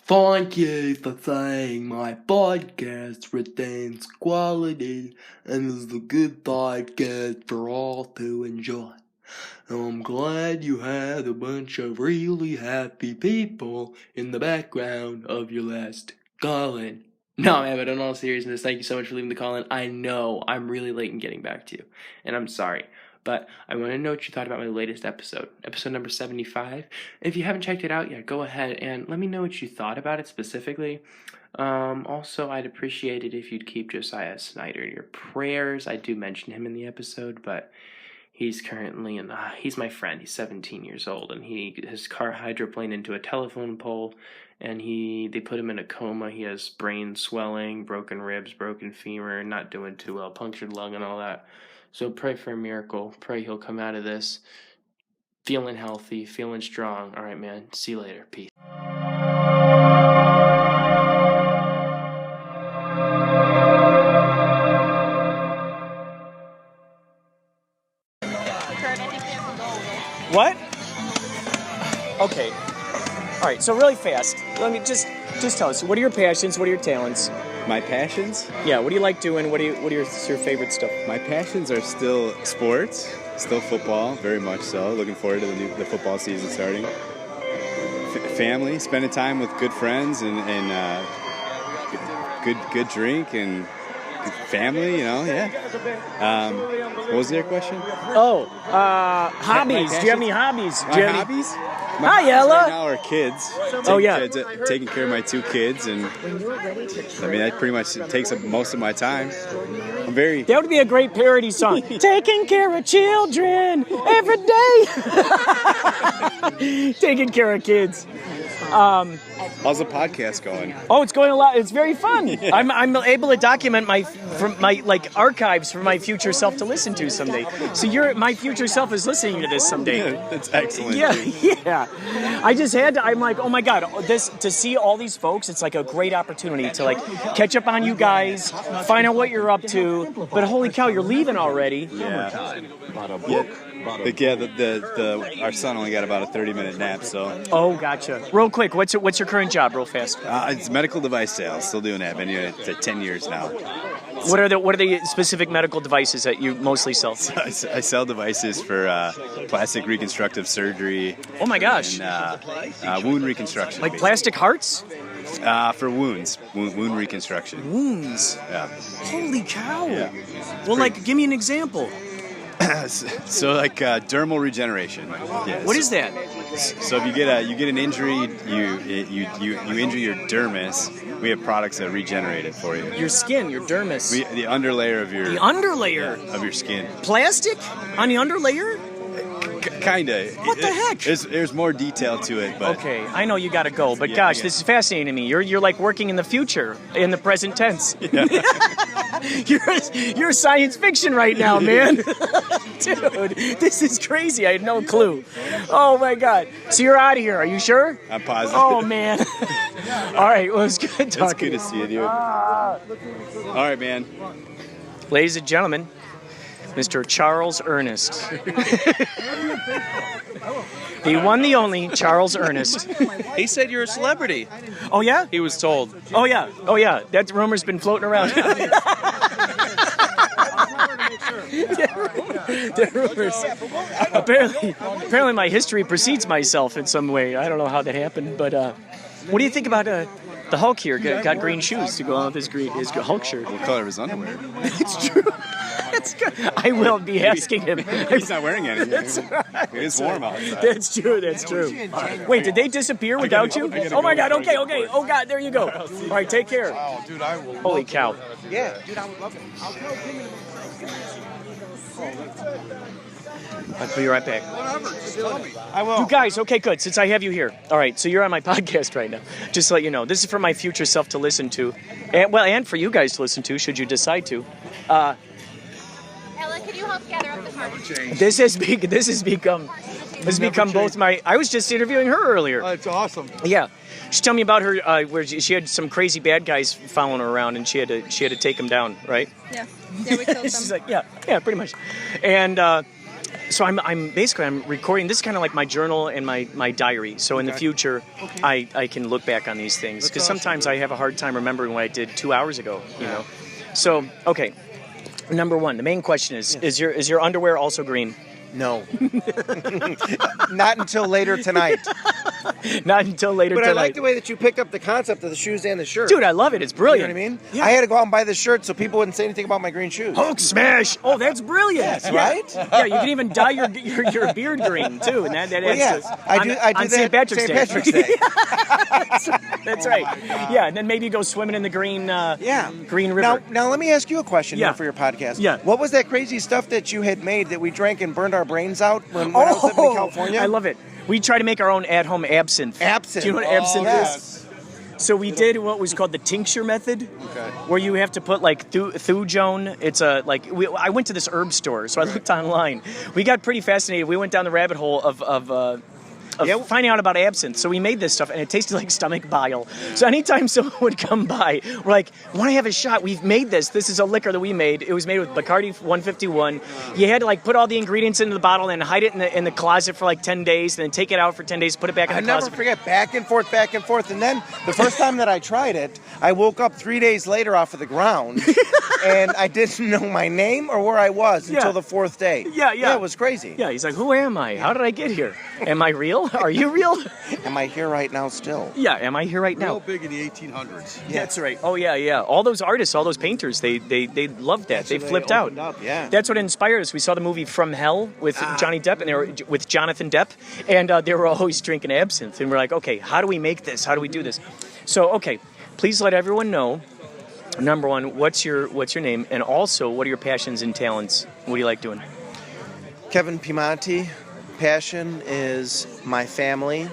Thank you for saying my podcast retains quality and is a good podcast for all to enjoy. I'm glad you had a bunch of really happy people in the background of your last call-in. No, man, but in all seriousness, thank you so much for leaving the call-in. I know I'm really late in getting back to you, and I'm sorry. But I want to know what you thought about my latest episode number 75. If you haven't checked it out yet, go ahead and let me know what you thought about it specifically. Also, I'd appreciate it if you'd keep Josiah Snyder in your prayers. I do mention him in the episode, but he's currently he's my friend. He's 17 years old, and his car hydroplaned into a telephone pole, and they put him in a coma. He has brain swelling, broken ribs, broken femur, not doing too well, punctured lung and all that. So pray for a miracle. Pray he'll come out of this feeling healthy, feeling strong. All right, man. See you later. Peace. What? Okay. All right, so really fast. Let me just tell us, what are your passions? What are your talents? My passions? Yeah, what do you like doing? What are your favorite stuff? My passions are still sports, still football, very much so. Looking forward to the football season starting. Family, spending time with good friends and good drink and good family, yeah. What was your question? Hobbies. Do you have any hobbies? Hobbies? Hi, Ella. Right now are kids. Taking care of my two kids, and that pretty much takes up most of my time. That would be a great parody song. Taking care of children every day. Taking care of kids. How's the podcast going? Oh, it's going a lot. It's very fun. Yeah. I'm able to document my archives for my future self to listen to someday. So my future self is listening to this someday. Yeah, that's excellent. Yeah. I just had to. I'm like, oh my god, to see all these folks. It's like a great opportunity to catch up on you guys, find out what you're up to. But holy cow, you're leaving already. Yeah. Our son only got about a 30-minute nap, so. Oh, gotcha. Real quick, what's your current job, real fast? It's medical device sales. Still doing that. Been doing it 10 years now. What are the specific medical devices that you mostly sell? I sell devices for plastic reconstructive surgery. Oh my gosh. And wound reconstruction. Like plastic hearts? For wounds. Wound reconstruction. Wounds? Yeah. Holy cow. Yeah. Well, give me an example. So dermal regeneration. Yeah, what is that? So if you get an injury, you injure your dermis. We have products that regenerate it for you. Your skin, your dermis. The underlayer of your. The underlayer of your skin. Plastic on the underlayer? Kinda. What the heck? There's more detail to it, but. Okay, I know you gotta go, but gosh, this is fascinating to me. You're like working in the future, in the present tense. Yeah. You're science fiction right now, man. Dude, this is crazy. I had no clue. Oh my god. So you're out of here. Are you sure? I'm positive. Oh man. All right. Well, it's good talking. It's good to see you, dude. All right, man. Ladies and gentlemen, Mr. Charles Ernest. The one, the only Charles Ernest. He said you're a celebrity. Oh yeah? He was told. Oh yeah. That rumor's been floating around. The rumors. Apparently my history precedes myself in some way. I don't know how that happened, but what do you think about the Hulk here? Got green shoes to go on with his Hulk shirt. What color of his underwear? It's true. That's good. I will be asking him. He's not wearing any. That's right. It is warm outside. That's true. Wait, did they disappear without you? Oh my god, okay. Oh god, there you go. All right, take care. Oh, dude, I will. Holy cow. Yeah, dude, I would love it. I'll tell him. I'll be right back. Whatever, just tell me. I will. You guys, okay, good. Since I have you here. All right, so you're on my podcast right now. Just to let you know, this is for my future self to listen to. And for you guys to listen to, should you decide to. Ella, can you help gather up the cards? This has become both my... I was just interviewing her earlier. That's awesome. Yeah. She told me about her where she had some crazy bad guys following her around, and she had to take them down, right? Yeah. Yeah, we killed them. She's like, yeah, pretty much. And So I'm basically recording. This is kind of like my journal and my diary. So in the future, I can look back on these things because sometimes I have a hard time remembering what I did 2 hours ago. You know. So okay, number one, the main question is your underwear also green? No. Not until later tonight. Not until later But tonight. I like the way that you picked up the concept of the shoes and the shirt. Dude, I love it. It's You brilliant. know what I mean? Yeah. I had to go out and buy the shirt so people wouldn't say anything about my green shoes. Hulk smash! Oh, that's brilliant. Yes, right? Yeah, you can even dye your beard green too, and that Well, adds yes, to, I do on that St. Patrick's St. Day. Patrick's Day. That's right. Yeah, and then maybe you go swimming in the green green river. Now let me ask you a question Yeah. here for your podcast. Yeah. What was that crazy stuff that you had made that we drank and burned our brains out when I was living in California? I love it. We try to make our own at-home absinthe. Absinthe. Do you know what absinthe yes. is? So we did what was called the tincture method, where you have to put like thujone. It's I went to this herb store, so I looked online. We got pretty fascinated. We went down the rabbit hole of finding out about absinthe. So we made this stuff, and it tasted like stomach bile. So anytime someone would come by, we're like, want to have a shot? We've made this. This is a liquor that we made. It was made with Bacardi 151. You had to like put all the ingredients into the bottle and hide it in the closet for like 10 days, and then take it out for 10 days, put it back in the I closet. never forget, back and forth. And then the first time that I tried it, I woke up 3 days later off of the ground, and I didn't know my name or where I was until the fourth day. Yeah, it was crazy. Yeah, he's like, who am I? How did I get here? Am I real? Are you real? Am I here right now still? Yeah, am I here right now? Real big in the 1800s. Yeah. That's right. Oh, yeah. All those artists, all those painters, they loved that. They flipped out. Yeah. That's what inspired us. We saw the movie From Hell with Johnny Depp, and they were with Jonathan Depp, and they were always drinking absinthe. And we're like, okay, how do we make this? How do we do this? So, okay, please let everyone know. Number one, what's your name, and also what are your passions and talents? What do you like doing? Kevin Piemonte. Passion is my family.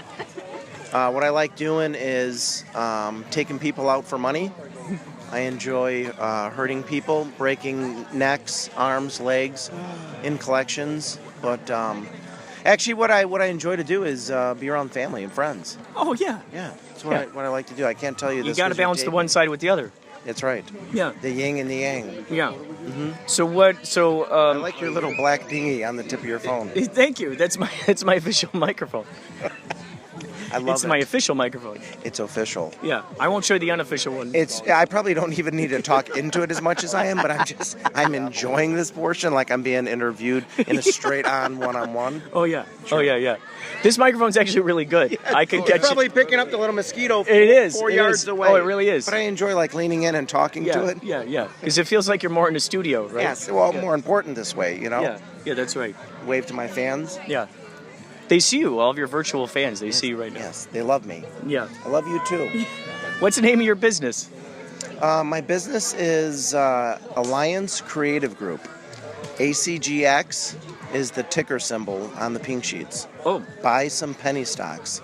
What I like doing is taking people out for money. I enjoy hurting people, breaking necks, arms, legs in collections. But actually, what I enjoy to do is be around family and friends. Oh, yeah. Yeah, that's what I like to do. I can't tell you this. You got to balance the one side with the other. That's right. Yeah. The yin and the yang. Yeah. Mm-hmm. So what? So I like your little black dinghy on the tip of your phone. Thank you. It's my official microphone. I love it. It's my official microphone. It's official. Yeah. I won't show you the unofficial one. I probably don't even need to talk into it as much as I am, but I'm enjoying this portion like I'm being interviewed in a straight on one-on-one. Oh yeah. Sure. Oh yeah. This microphone's actually really good. Yeah, I could catch probably picking up the little mosquito 4 it yards is. away. Oh, it really is. But I enjoy like leaning in and talking to it. Yeah. Because it feels like you're more in a studio, right? Yes. Well, more important this way, you know. Yeah, that's right. Wave to my fans. Yeah. They see you, all of your virtual fans. They see you right now. Yes, they love me. Yeah. I love you too. What's the name of your business? My business is Alliance Creative Group. ACGX is the ticker symbol on the pink sheets. Oh. Buy some penny stocks.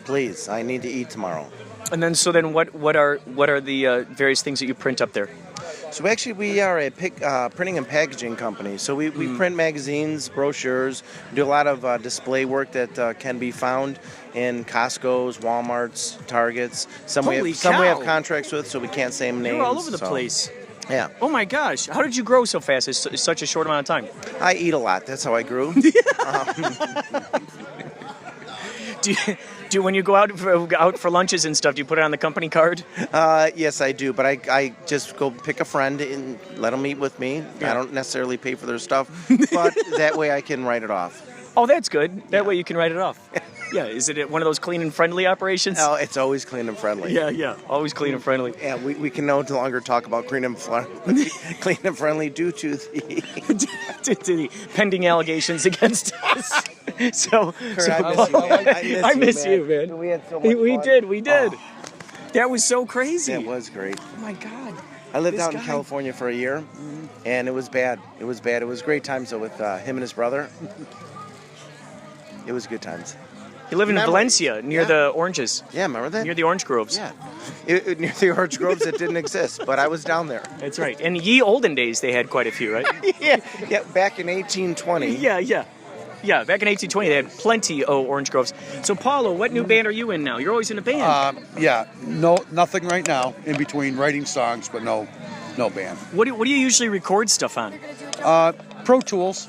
Please, I need to eat tomorrow. And then, what are the various things that you print up there? So actually, we are a printing and packaging company. So we print magazines, brochures, do a lot of display work that can be found in Costco's, Walmart's, Targets. Some we have contracts with, so we can't say names. You're all over the place. Yeah. Oh my gosh! How did you grow so fast in such a short amount of time? I eat a lot. That's how I grew. Do when you go out for lunches and stuff, do you put it on the company card? Yes, I do. But I just go pick a friend and let them eat with me. Yeah. I don't necessarily pay for their stuff, but that way I can write it off. Oh, that's good. That way you can write it off. Yeah. Is it one of those clean and friendly operations? Oh, it's always clean and friendly. Yeah. Always clean and friendly. Yeah, we can no longer talk about clean and friendly due to the pending allegations against us. So I miss you, man. We had so much fun. We did. That was so crazy. That was great. Oh my God. I lived out in California for a year, and it was bad. It was great times though with him and his brother. It was good times. You live in Valencia, near the oranges. Yeah, remember that? Near the orange groves. Yeah. Near the orange groves that didn't exist, but I was down there. That's right. In ye olden days, they had quite a few, right? Yeah, back in 1820. Yeah, back in 1820, they had plenty of orange groves. So, Paulo, what new band are you in now? You're always in a band. Nothing right now. In between writing songs, but no band. What do you usually record stuff on? Pro Tools.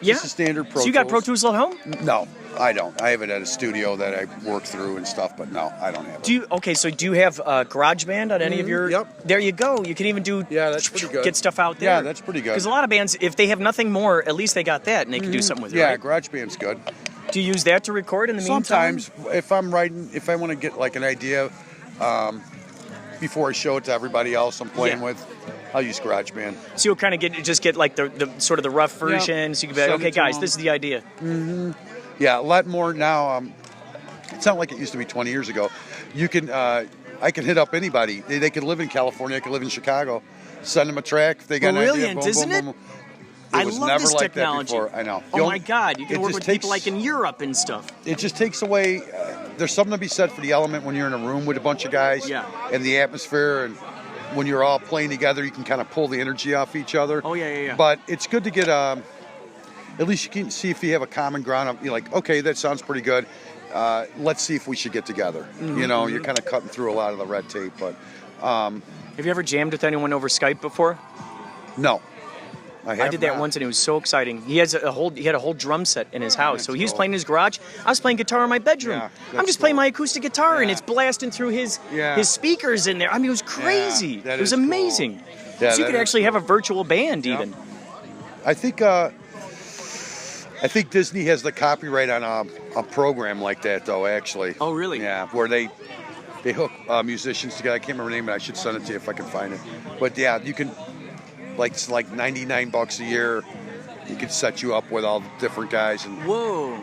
Yeah. Just a standard Pro So you got Pro Tools. Tools at home? No, I don't. I have it at a studio that I work through and stuff, but no, I don't have it. So do you have GarageBand on any of your? Yep. There you go. You can even do. Yeah, that's pretty good. Get stuff out there. Yeah, that's pretty good. Because a lot of bands, if they have nothing more, at least they got that, and they can do something with it. Yeah, Right? GarageBand's good. Do you use that to record in the Sometimes, meantime? if I'm writing, if I want to get like an idea before I show it to everybody else I'm playing Yeah. with, I'll use GarageBand. So you'll kind of get like the sort of the rough version. So you can be like, Send okay, it to guys, them. this is the idea. Yeah, a lot more now. It's not like it used to be 20 years ago. You can, I can hit up anybody. They could live in California. I could live in Chicago. Send them a track. If they got an idea. Brilliant, Boom, isn't boom, it? boom. I was love never this like technology. that before. I know. Oh my God, you can it work just with people takes- like in Europe and stuff. It just takes away. There's something to be said for the element when you're in a room with a bunch of guys. Yeah. And the atmosphere, and when you're all playing together, you can kind of pull the energy off each other. Oh, yeah. But it's good to get. At least you can see if you have a common ground. You're like, okay, that sounds pretty good. Let's see if we should get together. You know, you're kind of cutting through a lot of the red tape. But Have you ever jammed with anyone over Skype before? no, I did that once and it was so exciting. He had a whole drum set in his house. So he was cool. playing in his garage. I was playing guitar in my bedroom. Yeah, I'm that's just playing cool. my acoustic guitar and Yeah. it's blasting through his Yeah. speakers in there. I mean, it was crazy. that It was is cool. amazing. Yeah, So you that could is actually have a virtual band even. I think Disney has the copyright on a program like that, though. Actually. Oh, really? Yeah, where they hook musicians together. I can't remember the name, but I should send it to you if I can find it. But yeah, you can it's like $99 a year. You can set you up with all the different guys, and Whoa,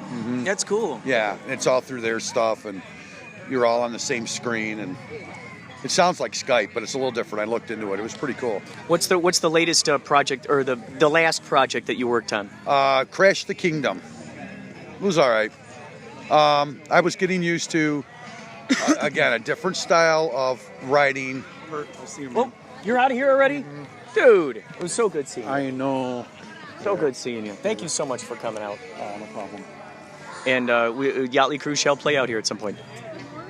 that's cool. yeah, and it's all through their stuff, and you're all on the same screen, and it sounds like Skype, but it's a little different. I looked into it; it was pretty cool. What's the latest project or the last project that you worked on? Crash the Kingdom. It was all right. I was getting used to again a different style of writing. Oh, you're out of here already? Dude, it was so good seeing you. I know. So good seeing you. Thank you so much for coming out. No problem. And Yachtly Cruise shall play out here at some point.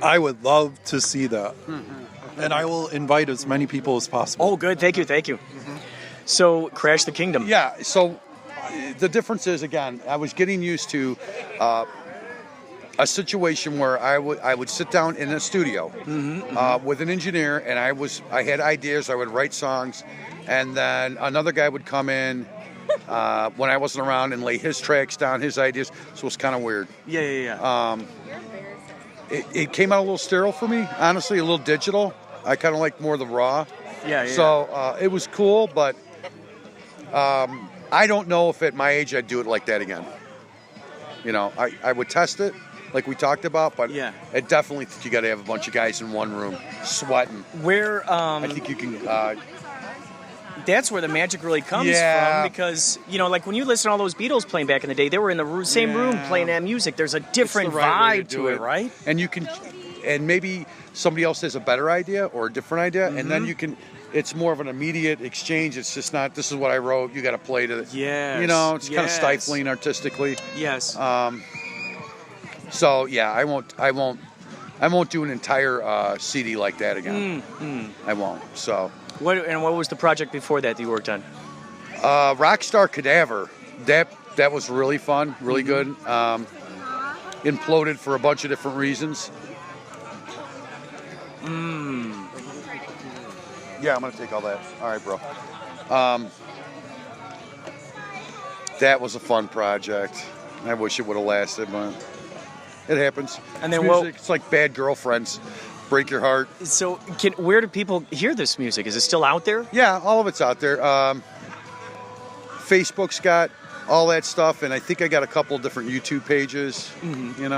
I would love to see that. And I will invite as many people as possible. Oh, good. Thank you. So, Crash the Kingdom. Yeah. So the difference is again, I was getting used to a situation where I would sit down in a studio with an engineer, and I had ideas. I would write songs, and then another guy would come in when I wasn't around and lay his tracks down, his ideas. So it was kind of weird. Yeah. It came out a little sterile for me, honestly, a little digital. I kind of like more of the raw. Yeah. So it was cool, but I don't know if at my age I'd do it like that again. You know, I would test it, like we talked about, but Yeah. I definitely think you got to have a bunch of guys in one room sweating. Where I think you can. that's where the magic really comes Yeah. from, because like when you listen to all those Beatles playing back in the day, they were in the same room Yeah. playing that music. There's a different It's the right way vibe to it, right? And you can, and maybe somebody else has a better idea or a different idea, and then you can. It's more of an immediate exchange. It's just not. This is what I wrote. You got to play to. Yes. You know, it's kind of Yes. stifling artistically. Yes. So yeah, I won't do an entire CD like that again. I won't. So What was the project before that you worked on? Rockstar Cadaver, that was really fun, really good. Imploded for a bunch of different reasons. Yeah, I'm gonna take all that. All right, bro. That was a fun project. I wish it would have lasted, but it happens. And then It's music. It's like Bad Girlfriends, break your heart. So, where do people hear this music? Is it still out there? Yeah, all of it's out there. Facebook's got all that stuff, and I think I got a couple of different YouTube pages. You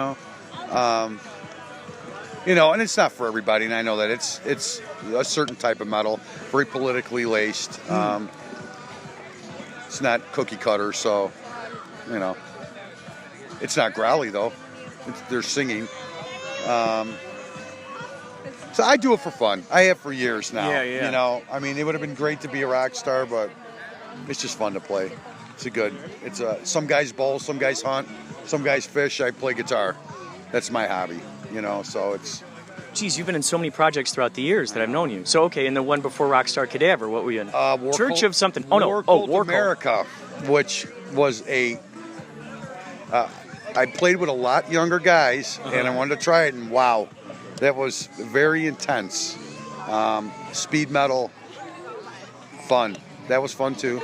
know, and it's not for everybody, and I know that it's a certain type of metal, very politically laced. It's not cookie cutter, so it's not growly though. They're singing. So I do it for fun. I have for years now. Yeah. You know, I mean, it would have been great to be a rock star, but it's just fun to play. Some guys bowl, some guys hunt, some guys fish. I play guitar. That's my hobby. So it's. Geez, you've been in so many projects throughout the years that I've known you. So, okay, and the one before Rockstar Cadaver, what were you in? War Church Cult- of something. Oh, no. War Oh, Cult War Cult. America, which was a I played with a lot younger guys, and I wanted to try it, and wow, that was very intense. Speed metal, fun. That was fun too.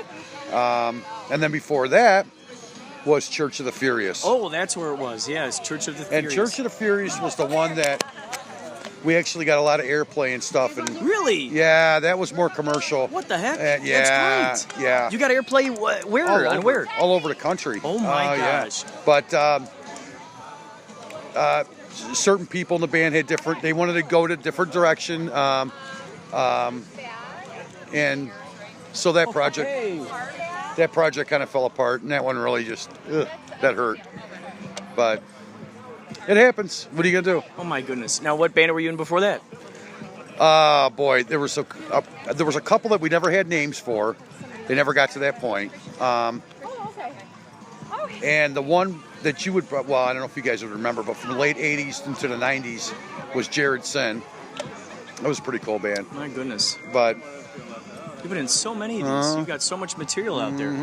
And then before that was Church of the Furious. Oh, that's where it was. Yes, Church of the Furious. And Church of the Furious was the one that we actually got a lot of airplay and stuff. And really? Yeah, that was more commercial. What the heck? Yeah, That's great. yeah. You got airplay where? On where? All over the country. Oh my gosh. Yeah. But certain people in the band had different. They wanted to go to a different direction. And so that project kind of fell apart, and that one really just that hurt. But it happens. What are you gonna do? Oh my goodness! Now, what band were you in before that? Boy, there was a couple that we never had names for. They never got to that point. And the one that you would, well, I don't know if you guys would remember, but from the late '80s into the '90s was Jared Sin. That was a pretty cool band. My goodness! But you've been in so many of these. You've got so much material out there.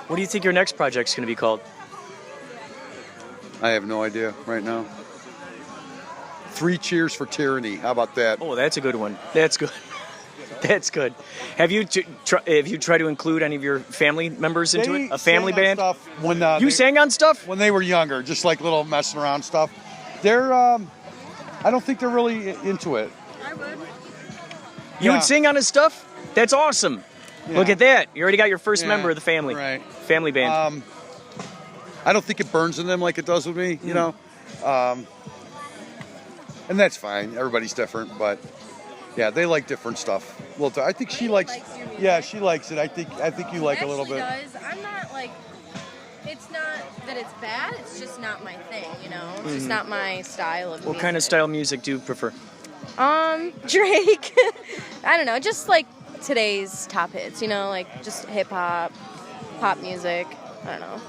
What do you think your next project's going to be called? I have no idea right now. 3 Cheers for Tyranny. How about that? Oh, that's a good one. That's good. That's good. Have you tried to include any of your family members into it? A family band? Stuff when you sang on stuff when they were younger, just like little messing around stuff. They're, I don't think they're really into it. I would. You would sing on his stuff? That's awesome. Yeah. Look at that. You already got your first member of the family. Right. Family band. I don't think it burns in them like it does with me, you know. And that's fine. Everybody's different, but yeah, they like different stuff. Well, I think she likes. Yeah, she likes it. I think you like a little bit. Does. I'm not like. It's not that it's bad. It's just not my thing. You know, it's just not my style of music. What kind of style music do you prefer? Drake. I don't know. Just like today's top hits. You know, like just hip hop, pop music. I don't know.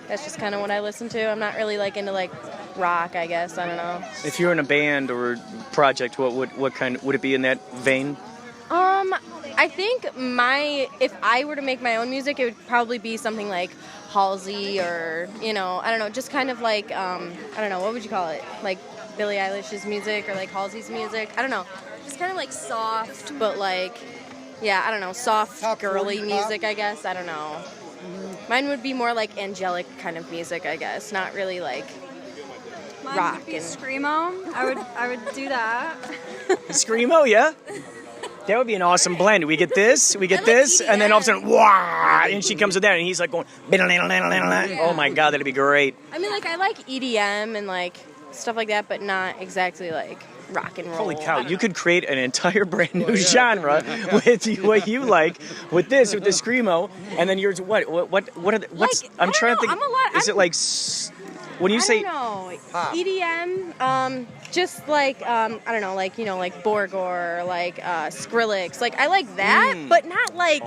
That's just kind of what I listen to. I'm not really like into like rock, I guess. I don't know. If you're in a band or project, what kind would it be in that vein? I think if I were to make my own music, it would probably be something like Halsey or, you know, I don't know, just kind of like I don't know, what would you call it? Like Billie Eilish's music or like Halsey's music. I don't know. Just kind of like soft, but like I don't know, soft girly music, I guess. I don't know. Mine would be more like angelic kind of music, I guess. Not really like Mine rock would be and screamo. I would do that. Screamo, yeah? That would be an awesome blend. We get this, and then all of a sudden, wah! And she comes with that, and he's like going, oh my God, that'd be great. I mean, like, I like EDM and like stuff like that, but not exactly like rock and roll. Holy cow, you could create an entire brand new genre with what you like, with the screamo, and then yours, what are the, what's, like, I'm trying to think, is it like, when you say, EDM, just like, I don't know, like, you know, like Borgor, like Skrillex, like, I like that, but not like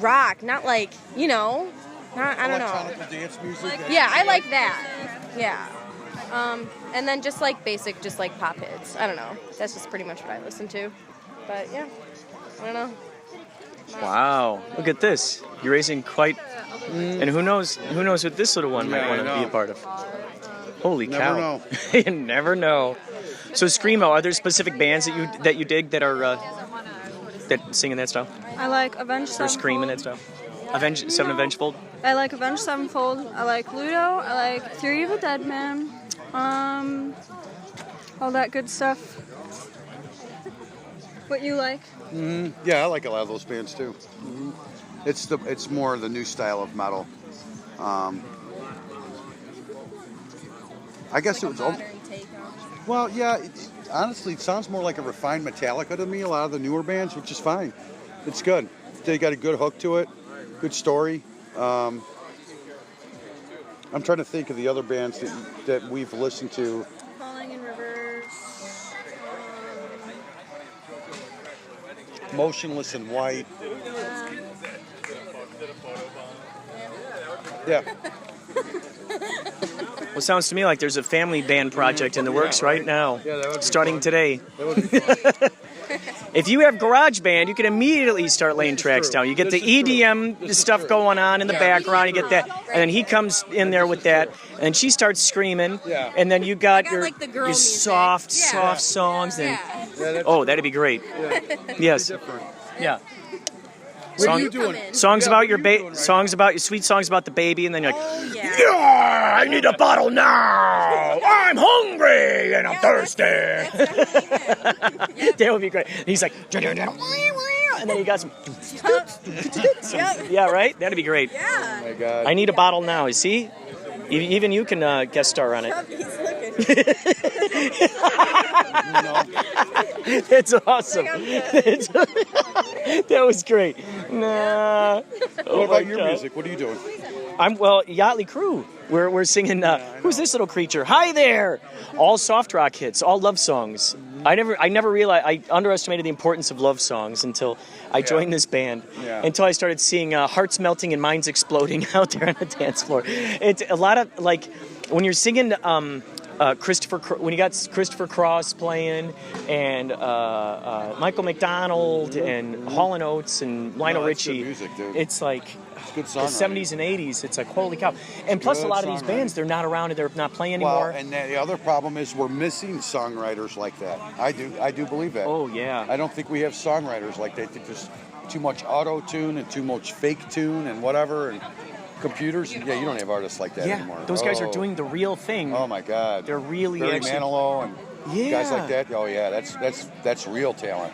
rock, not like, you know, I don't know. Electronic dance music. Yeah, I like that, yeah. And then just like basic, just like pop hits. I don't know. That's just pretty much what I listen to. But yeah, I don't know. wow, look at this. You're raising quite, and who knows what this little one might want to be a part of. Holy cow. Never know. You never know. So Screamo, are there specific bands that you dig that are that sing in that style? I like Avenged Or Sevenfold. scream in that style? Avenged? I like Avenged Sevenfold. I like Ludo. I like Theory of a Dead Man. All that good stuff. What you like? Yeah, I like a lot of those bands too. It's more the new style of metal. I guess it was. Well, yeah. Honestly, it sounds more like a refined Metallica to me. A lot of the newer bands, which is fine. It's good. They got a good hook to it, good story. I'm trying to think of the other bands that we've listened to. Falling in Rivers. Motionless in White. Yeah. Well, sounds to me like there's a family band project in the works right now, starting today. That would be fun. If you have GarageBand, you can immediately start laying tracks down. You get the EDM stuff going on in the background. You get that, and then he comes in there with that, and she starts screaming. And then you got your like the girl music. soft songs. And that'd be great. Yes. Yeah. What are you doing? Songs about your sweet songs about the baby, and then you're like, yeah, I need a bottle now. I'm hungry and I'm thirsty. That would be great. And he's like, and then you got some. Yeah, right. That'd be great. Yeah. Oh my God. I need a bottle now. You see, even you can guest star on it. That's awesome. That was great. Nah. What about your music? What are you doing? Yachtly Crew. We're singing. Who's this little creature? Hi there. All soft rock hits. All love songs. I never realized. I underestimated the importance of love songs until I joined this band. Until I started seeing hearts melting and minds exploding out there on the dance floor. It's a lot of like when you're singing. When you got Christopher Cross playing and Michael McDonald and Hall & Oates and Lionel Richie, music, dude. It's like good the 70s and 80s. It's like, holy cow. And plus a lot of these bands, they're not around and they're not playing anymore. Well, and the other problem is we're missing songwriters like that. I do believe that. Oh, yeah. I don't think we have songwriters like that. There's too much auto-tune and too much fake tune and whatever. And computers, you don't have artists like that anymore. Those guys are doing the real thing. Oh my God, they're really Barry actually... Manilow and guys like that. Oh yeah, that's real talent.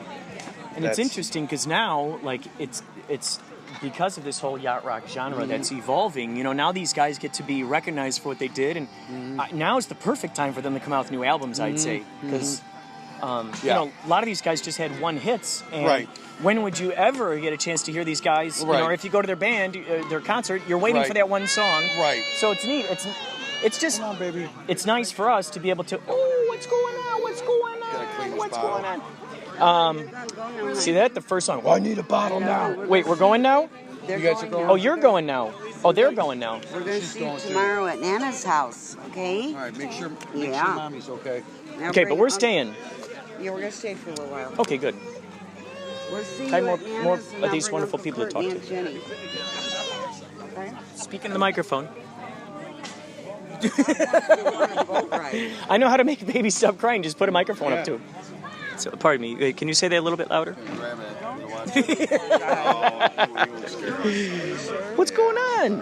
And it's interesting because now, like, it's because of this whole yacht rock genre that's evolving. You know, now these guys get to be recognized for what they did, and now is the perfect time for them to come out with new albums. I'd say because. You know, a lot of these guys just had one hits, and when would you ever get a chance to hear these guys? You know, or if you go to their band, their concert, you're waiting for that one song. Right. So it's neat. It's just, come on, baby. It's nice for us to be able to. Oh, what's going on? What's going on? What's going on? See that? The first song. Oh, I need a bottle now. Wait, we're going now? You guys are going. Oh, you're going now. Oh, they're going now. We're going to see you tomorrow at Nana's house. Okay. All right. Make sure mommy's okay. Okay, but we're staying. Yeah, we're going to stay for a little while. Okay, good. We'll see you Time at more Nana's, of these wonderful people to talk to. Jenny. Okay. Speak in the microphone. I know how to make a baby stop crying. Just put a microphone up to it. So, pardon me. Can you say that a little bit louder? What's going on?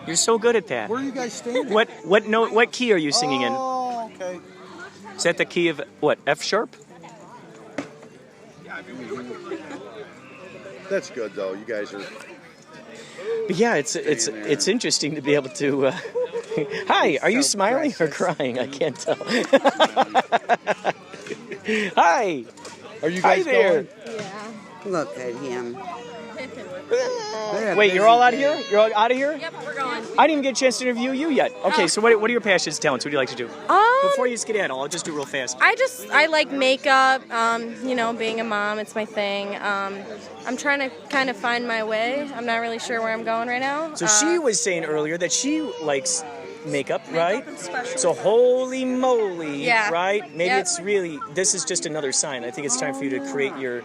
You're so good at that. Where are you guys staying? What key are you singing in? Oh, okay. Is that the key of what? F sharp? That's good though. You guys are. But yeah, it's interesting to be able to. Hi, are you smiling or crying? I can't tell. Hi. Are you guys there? Yeah. Look at him. Wait, you're all out of here? You're all out of here? Yep, we're going. I didn't even get a chance to interview you yet. Okay, so what are your passions, talents? What do you like to do? Before you skedaddle, I'll just do real fast. I like makeup, you know, being a mom, it's my thing. I'm trying to kind of find my way. I'm not really sure where I'm going right now. So she was saying earlier that she likes makeup, right? And special So holy moly, Yeah. right? Maybe Yep. it's really, this is just another sign. I think it's time for you to create your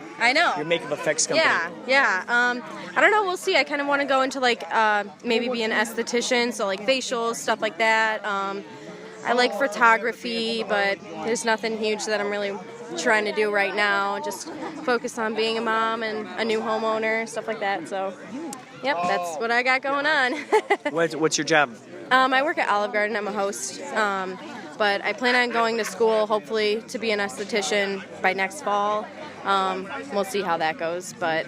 makeup effects company. Yeah. I don't know. We'll see. I kind of want to go into like maybe be an esthetician, so like facials, stuff like that. I like photography, but there's nothing huge that I'm really trying to do right now. Just focus on being a mom and a new homeowner, stuff like that. So, yep, that's what I got going on. What's your job? I work at Olive Garden. I'm a host. But I plan on going to school, hopefully, to be an esthetician by next fall. We'll see how that goes. But,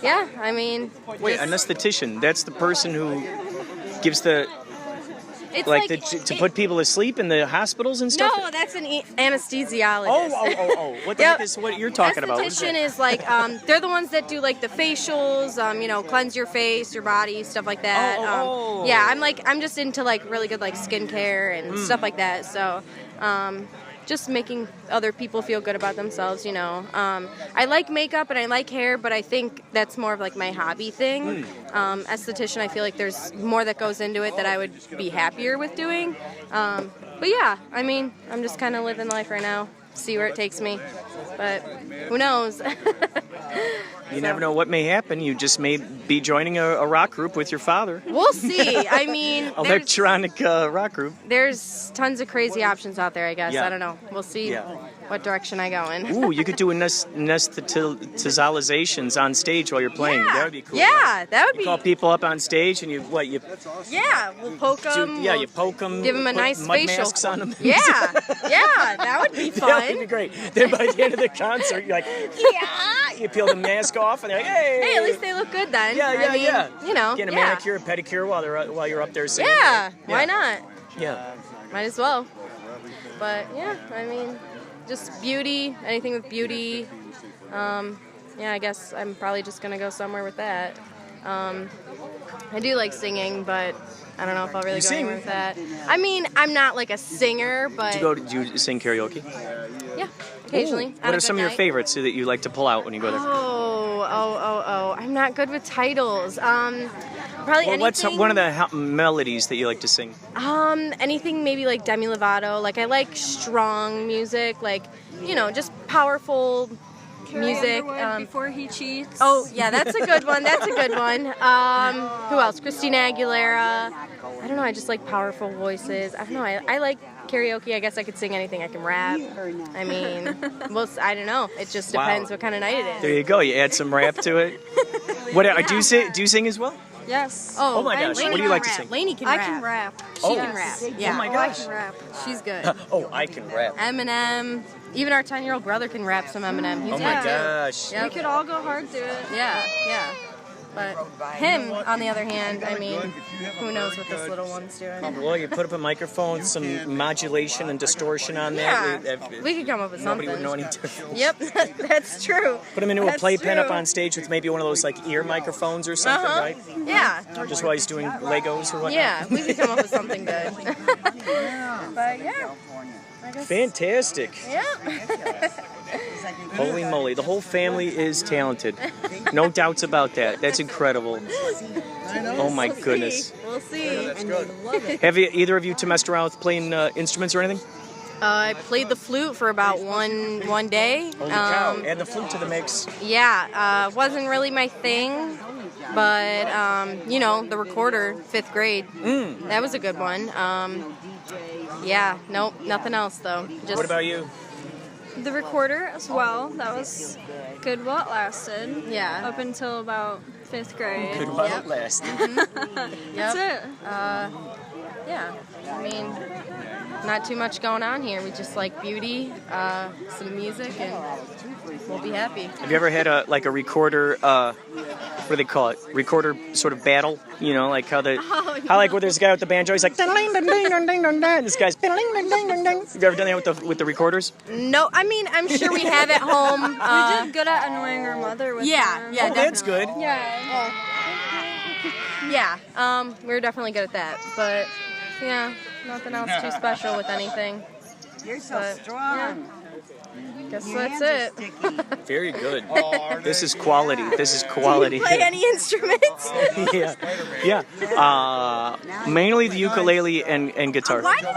yeah, I mean... Wait, an esthetician. That's the person who gives the... It's to put people to sleep in the hospitals and stuff? No, that's an anesthesiologist. Oh. What the heck is what you're talking about? Esthetician is like, they're the ones that do like the facials, cleanse your face, your body, stuff like that. Yeah, I'm just into like really good like skincare and stuff like that. So, just making other people feel good about themselves, you know. I like makeup and I like hair, but I think that's more of like my hobby thing. Esthetician, I feel like there's more that goes into it that I would be happier with doing. But yeah, I mean, I'm just kind of living life right now, see where it takes me. But who knows? You never know what may happen. You just may be joining a rock group with your father. We'll see. I mean, electronic rock group. There's tons of crazy options out there, I guess. Yeah. I don't know. We'll see what direction I go in. Ooh, you could do anesthetalizations on stage while you're playing. Yeah. That would be cool. Yeah, that would you be. Call people up on stage and you. Yeah, we'll poke them. You poke them. Give them a nice mud facial. masks on them. Yeah, that would be fun. That would be great. Then by the end of the concert, you're like, yeah. You peel the mask off and they're like, hey. Hey, at least they look good then. Yeah. You know. Get a manicure, a pedicure while you're up there singing. Yeah, why not? Yeah. Might as well. But yeah, I mean, just beauty, anything with beauty. Yeah, I guess I'm probably just gonna go somewhere with that. I do like singing, but I don't know if I'll really go anywhere with that. I mean, I'm not like a singer, but Do you sing karaoke? yeah, occasionally. Ooh. What are some of your favorites that you like to pull out when you go there? Oh! I'm not good with titles. Probably anything. What's one of the melodies that you like to sing? Anything maybe like Demi Lovato. Like I like strong music, like just powerful music. Before He Cheats. Oh yeah, that's a good one. Who else? Christina Aguilera. I don't know. I just like powerful voices. I don't know. I like karaoke. I guess I could sing anything. I can rap. I mean, I don't know. It just depends what kind of night it is. There you go. You add some rap to it. Do you sing as well? Yes. Oh my gosh. What do you like to sing? Lainey can I rap. can rap. She can rap. Yeah. Oh my gosh. I can rap. She's good. I can rap. Eminem. Even our 10-year-old brother can rap some Eminem. He's Oh my good too. gosh. Yep. We could all go hard through it. Yeah. But him, on the other hand, I mean, who knows what this little one's doing. Well, you put up a microphone, some modulation and distortion on that. Yeah, we could come up with something. Nobody would know any difference. Yep, that's true. Put him into a playpen up on stage with maybe one of those like ear microphones or something, right? Yeah. Just while he's doing Legos or whatnot. Yeah, we could come up with something good. But yeah. I guess. Fantastic. Yeah. Holy moly, the whole family is talented. No doubts about that. That's incredible. Oh my goodness. We'll see. Have either of you two messed around with playing instruments or anything? I played the flute for about one day. Holy cow, add the flute to the mix. Yeah, wasn't really my thing, but the recorder, 5th grade, that was a good one. Yeah, nope, nothing else though. Just what about you? The recorder as well. That was good while it lasted. Yeah. Up until about 5th grade. Good while it lasted. That's it. Yeah, I mean, not too much going on here. We just like beauty, some music, and we'll be happy. Have you ever had a recorder, what do they call it? Recorder sort of battle? You know, like how where there's a guy with the banjo, he's like, ding ding ding ding ding ding, this guy's ding ding ding ding ding. Have you ever done that with the recorders? No, I mean, I'm sure we have at home. We did good at annoying our mother with them. Yeah, that's good. Yeah. Yeah, we were definitely good at that, but yeah, nothing else too special with anything. You're so strong. Yeah. Guess that's it. Very good. This is quality. This is quality. Do you play any instruments? Yeah. Mainly the ukulele and guitar. Why did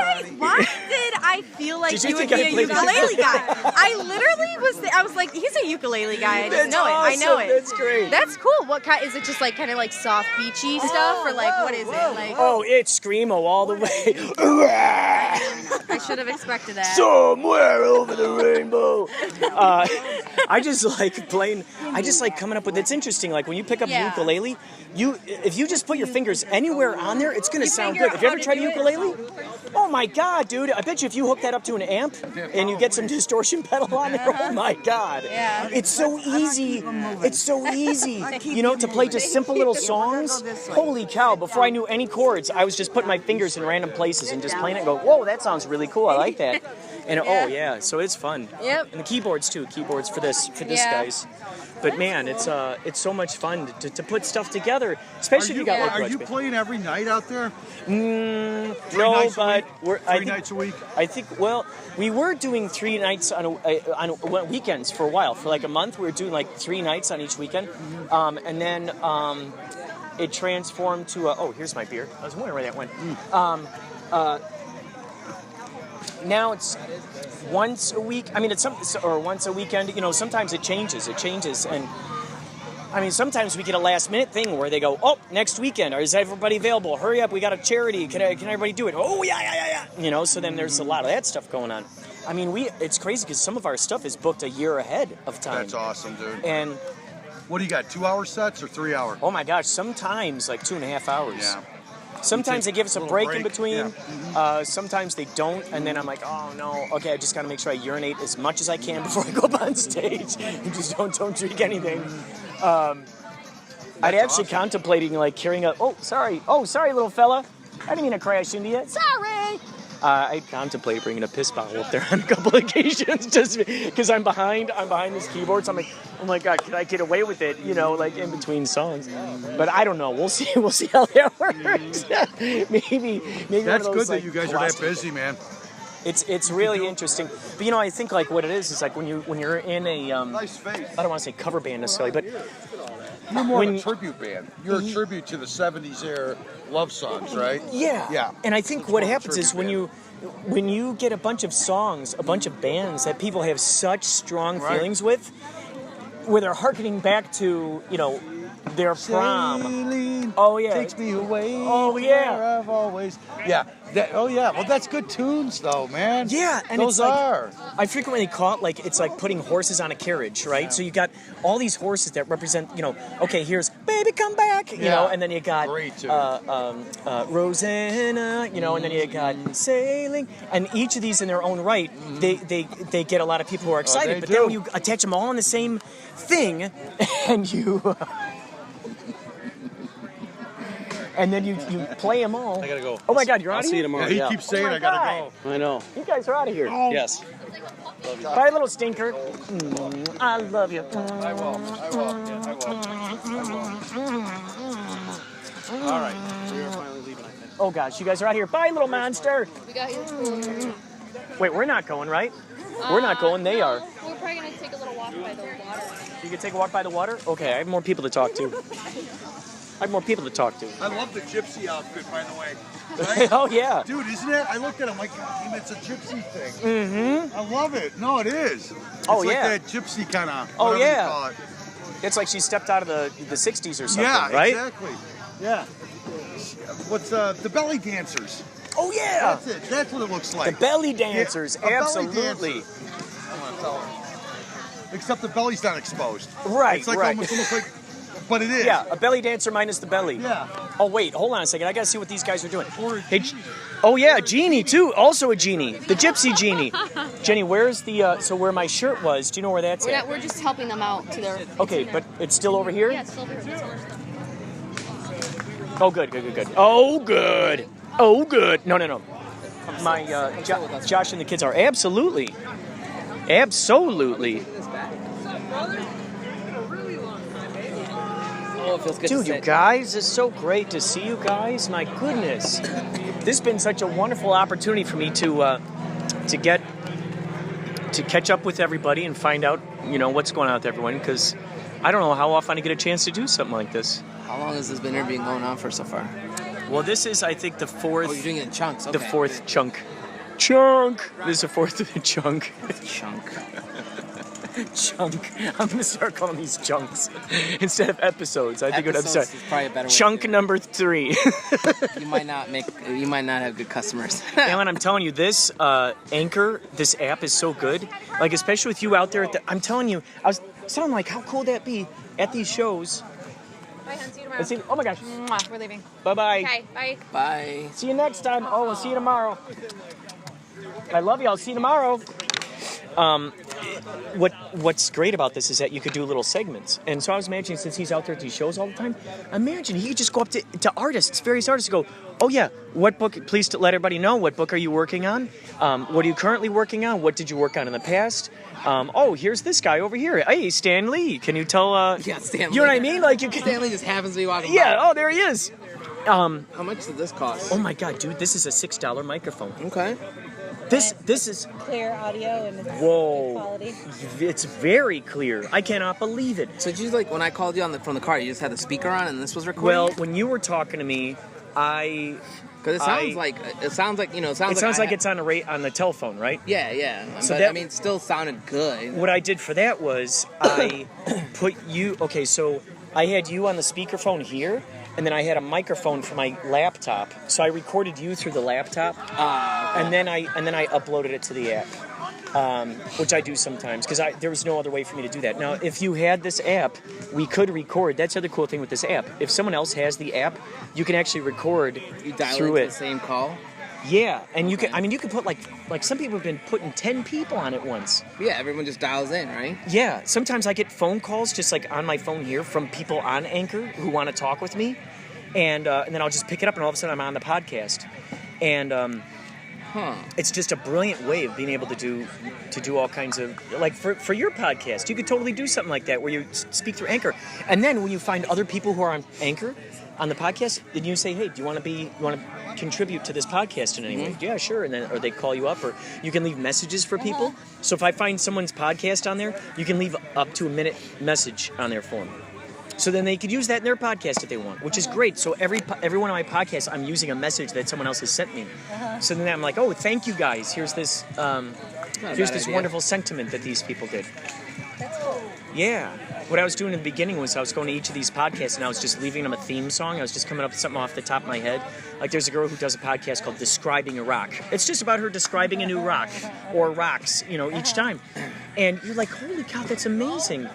I feel like Did you you would think be I a played the ukulele guy? I literally I was like, he's a ukulele guy. I just know it. I know it. That's great. That's cool. What kind? Is it just like kind of like soft beachy stuff, or like what is it? Like It's screamo all the way. I should have expected that. Somewhere over the rainbow. I just like playing. I just like coming up with. It's interesting. Like when you pick up the ukulele, if you just put your fingers anywhere on there, it's gonna sound good. Have you ever tried a ukulele? Oh my god, dude! I bet you if you hook that up to an amp and you get some distortion pedal on there, oh my god! Yeah. It's so easy. It's so easy. To play just simple little songs. Holy cow! Before I knew any chords, I was just putting my fingers in random places and just playing it. And go, whoa, that sounds really cool. I like that. And Yeah. oh yeah, so it's fun. Yep. And the keyboards too. Keyboards for this Yeah. guys. But man, it's so much fun to put stuff together, especially if you got like Are grudge you band. playing every night out there? No, nights a but week? Three nights a week? I think. Well, we were doing 3 nights on weekends for a while. For like a month, we were doing like 3 nights on each weekend, and then it transformed to oh, here's my beer. I was wondering where that went. Now it's once a week. I mean, it's or once a weekend. You know, sometimes it changes. And I mean, sometimes we get a last minute thing where they go, "Oh, next weekend, is everybody available? Hurry up, we got a charity. Can everybody do it?" Oh, yeah. You know, so then there's a lot of that stuff going on. I mean, it's crazy because some of our stuff is booked a year ahead of time. That's awesome, dude. And what do you got? 2 hour sets or 3 hour? oh my gosh, sometimes like 2.5 hours. Yeah. Sometimes they give us a break in break, between. yeah. Sometimes they don't, and then I'm like, oh no, okay, I just got to make sure I urinate as much as I can before I go up on stage. Just don't drink anything. I'd actually contemplating like carrying a. Oh, sorry, little fella. I didn't mean to crash into you. Sorry. I contemplated bringing a piss bottle up there on a couple occasions just because I'm behind this keyboard. So I'm like, oh my God, can I get away with it? You know, like in between songs. But I don't know. We'll see how that works. maybe. That's one of those, good that like, you guys are that busy, man. It's really interesting. But you know, I think like what it is like when you're in a Nice space. I don't want to say cover band necessarily, but You're more of a tribute band. You're a tribute to the 70s era love songs, right? Yeah. And I think what happens is when you get a bunch of songs, a bunch of bands that people have such strong feelings with, where they're hearkening back to, you know, their prom. Sailing Oh yeah. takes me away. Oh, yeah. Where I've always. Yeah. Well, that's good tunes, though, man. Yeah, and those it's like, are. I frequently call it like it's like putting horses on a carriage, right? Yeah. So you got all these horses that represent, you know, okay, here's "Baby Come Back," you know, and then you got Rosanna, you know, and then you got "Sailing," and each of these in their own right, they get a lot of people who are excited. But then when you attach them all on the same thing, and you. And then you play them all. I gotta go. Oh my God, you're out I'll of see here? you tomorrow. Yeah, he keeps saying I gotta go. I know. You guys are out of here. Yes. Bye, little stinker. I love you. I will. All right. We are finally leaving, I think. Oh gosh, you guys are out of here. Bye, little monster. We got you. Wait, we're not going, right? We're not going. They are. We're probably gonna take a little walk by the water. You can take a walk by the water? Okay, I have more people to talk to. I love the gypsy outfit, by the way. Right? Oh, yeah. Dude, isn't it? I looked at it, I'm like, God damn, it's a gypsy thing. Mm-hmm. I love it. No, it is. It's Oh, like yeah. that gypsy kind of, Oh, whatever yeah. you call it. It's like she stepped out of the 60s or something, Yeah, right? exactly. Yeah. What's the belly dancers? Oh, yeah. That's it. That's what it looks like. The belly dancers, Yeah, a belly absolutely. dancer. I'm gonna tell her. Except the belly's not exposed. Right, It's like right. almost like, but it is. Yeah, a belly dancer minus the belly. Yeah. Oh, wait, hold on a second. I gotta see what these guys are doing. Hey, oh, yeah, Genie, too. Also a genie. The gypsy genie. Jenny, where's the, so where my shirt was, do you know where that's at? We're just helping them out to their. Okay, but it's still over here? Yeah, it's still over here. Oh, good. Oh, good. Oh, good. No. My, Josh and the kids are absolutely. Oh, it feels good Dude, to you guys, it's so great to see you guys. My goodness. This has been such a wonderful opportunity for me to catch up with everybody and find out, you know, what's going on with everyone, because I don't know how often I get a chance to do something like this. How long has this interview been going on for so far? Well, this is, I think, the fourth... Oh, you're doing it in chunks, okay. The fourth chunk. Chunk! This is the fourth chunk. Chunk. Chunk. I'm going to start calling these chunks instead of episodes. I think Episodes episode is probably a better way chunk to do it. number 3. You might not have good customers. Alan, I'm telling you, this Anchor, this app is so good. Like, especially with you out there. I'm telling you, I was sounding like, how cool would that be at these shows? Bye, hon. See you tomorrow. Oh my gosh. Mwah, we're leaving. Bye-bye. Okay, bye. Bye. See you next time. Oh, we'll see you tomorrow. I love you. I'll see you tomorrow. What's great about this is that you could do little segments. And so I was imagining, since he's out there at these shows all the time, imagine he could just go up to artists, various artists, and go, oh yeah, what book, please let everybody know, what book are you working on? What are you currently working on? What did you work on in the past? Oh, here's this guy over here. Hey, Stan Lee, can you tell, Yeah, Stan Lee. you know what I mean? Like, you can, Stan Lee just happens to be walking yeah, by. oh, there he is. How much did this cost? Oh my God, dude, this is a $6 microphone. Okay. This is clear audio and it's whoa, good quality. It's very clear. I cannot believe it. So did you, like, when I called you from the car, you just had the speaker on and this was recording? Well, when you were talking to me, because it sounds like you know, it sounds like it's on the telephone, right? Yeah. So but, I mean, it still sounded good. What I did for that was I put you. Okay, so I had you on the speakerphone here, and then I had a microphone for my laptop. So I recorded you through the laptop, okay. and then I uploaded it to the app, which I do sometimes because there was no other way for me to do that. Now, if you had this app, we could record. That's the other cool thing with this app. If someone else has the app, you can actually record you dial through into it. The same call. Yeah, and you can. I mean, you can put like some people have been putting 10 people on it once. Yeah, everyone just dials in, right? Yeah, sometimes I get phone calls just like on my phone here from people on Anchor who want to talk with me, and then I'll just pick it up, and all of a sudden I'm on the podcast, and it's just a brilliant way of being able to do all kinds of, like for your podcast, you could totally do something like that where you speak through Anchor, and then when you find other people who are on Anchor on the podcast, then you say, hey, do you want to contribute to this podcast in any way? Yeah, sure. And then, or they call you up, or you can leave messages for people. So if I find someone's podcast on there, you can leave up to a minute message on their form. So then they could use that in their podcast if they want, which is great. So every one of my podcasts, I'm using a message that someone else has sent me. So then I'm like, oh, thank you guys. Here's this wonderful sentiment that these people did. That's cool. Yeah. What I was doing in the beginning was I was going to each of these podcasts and I was just leaving them a theme song. I was just coming up with something off the top of my head. Like there's a girl who does a podcast called Describing a Rock. It's just about her describing a new rock or rocks, each time. And you're like, holy cow, that's amazing.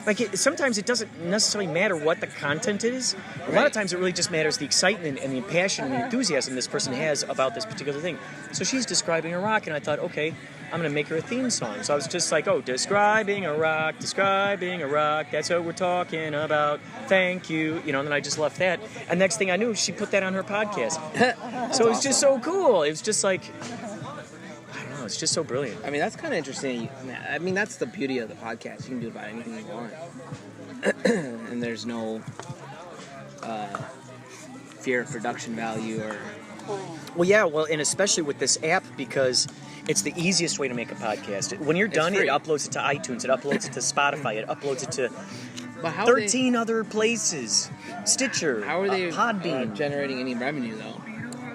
Like sometimes it doesn't necessarily matter what the content is. A lot of times it really just matters the excitement and the passion and the enthusiasm this person has about this particular thing. So she's describing a rock, and I thought, okay, I'm going to make her a theme song. So I was just like, oh, describing a rock, that's what we're talking about. Thank you. And then I just left that. And next thing I knew, she put that on her podcast. So it was just so cool. It was just like, it's just so brilliant. I mean, that's kind of interesting. I mean, that's the beauty of the podcast. You can do about anything you want. And there's no fear of production value or... Well, yeah, and especially with this app, because it's the easiest way to make a podcast. When you're done, it uploads it to iTunes, it uploads it to Spotify, it uploads it to 13 other places. Stitcher, how are they Podbean. Generating any revenue, though?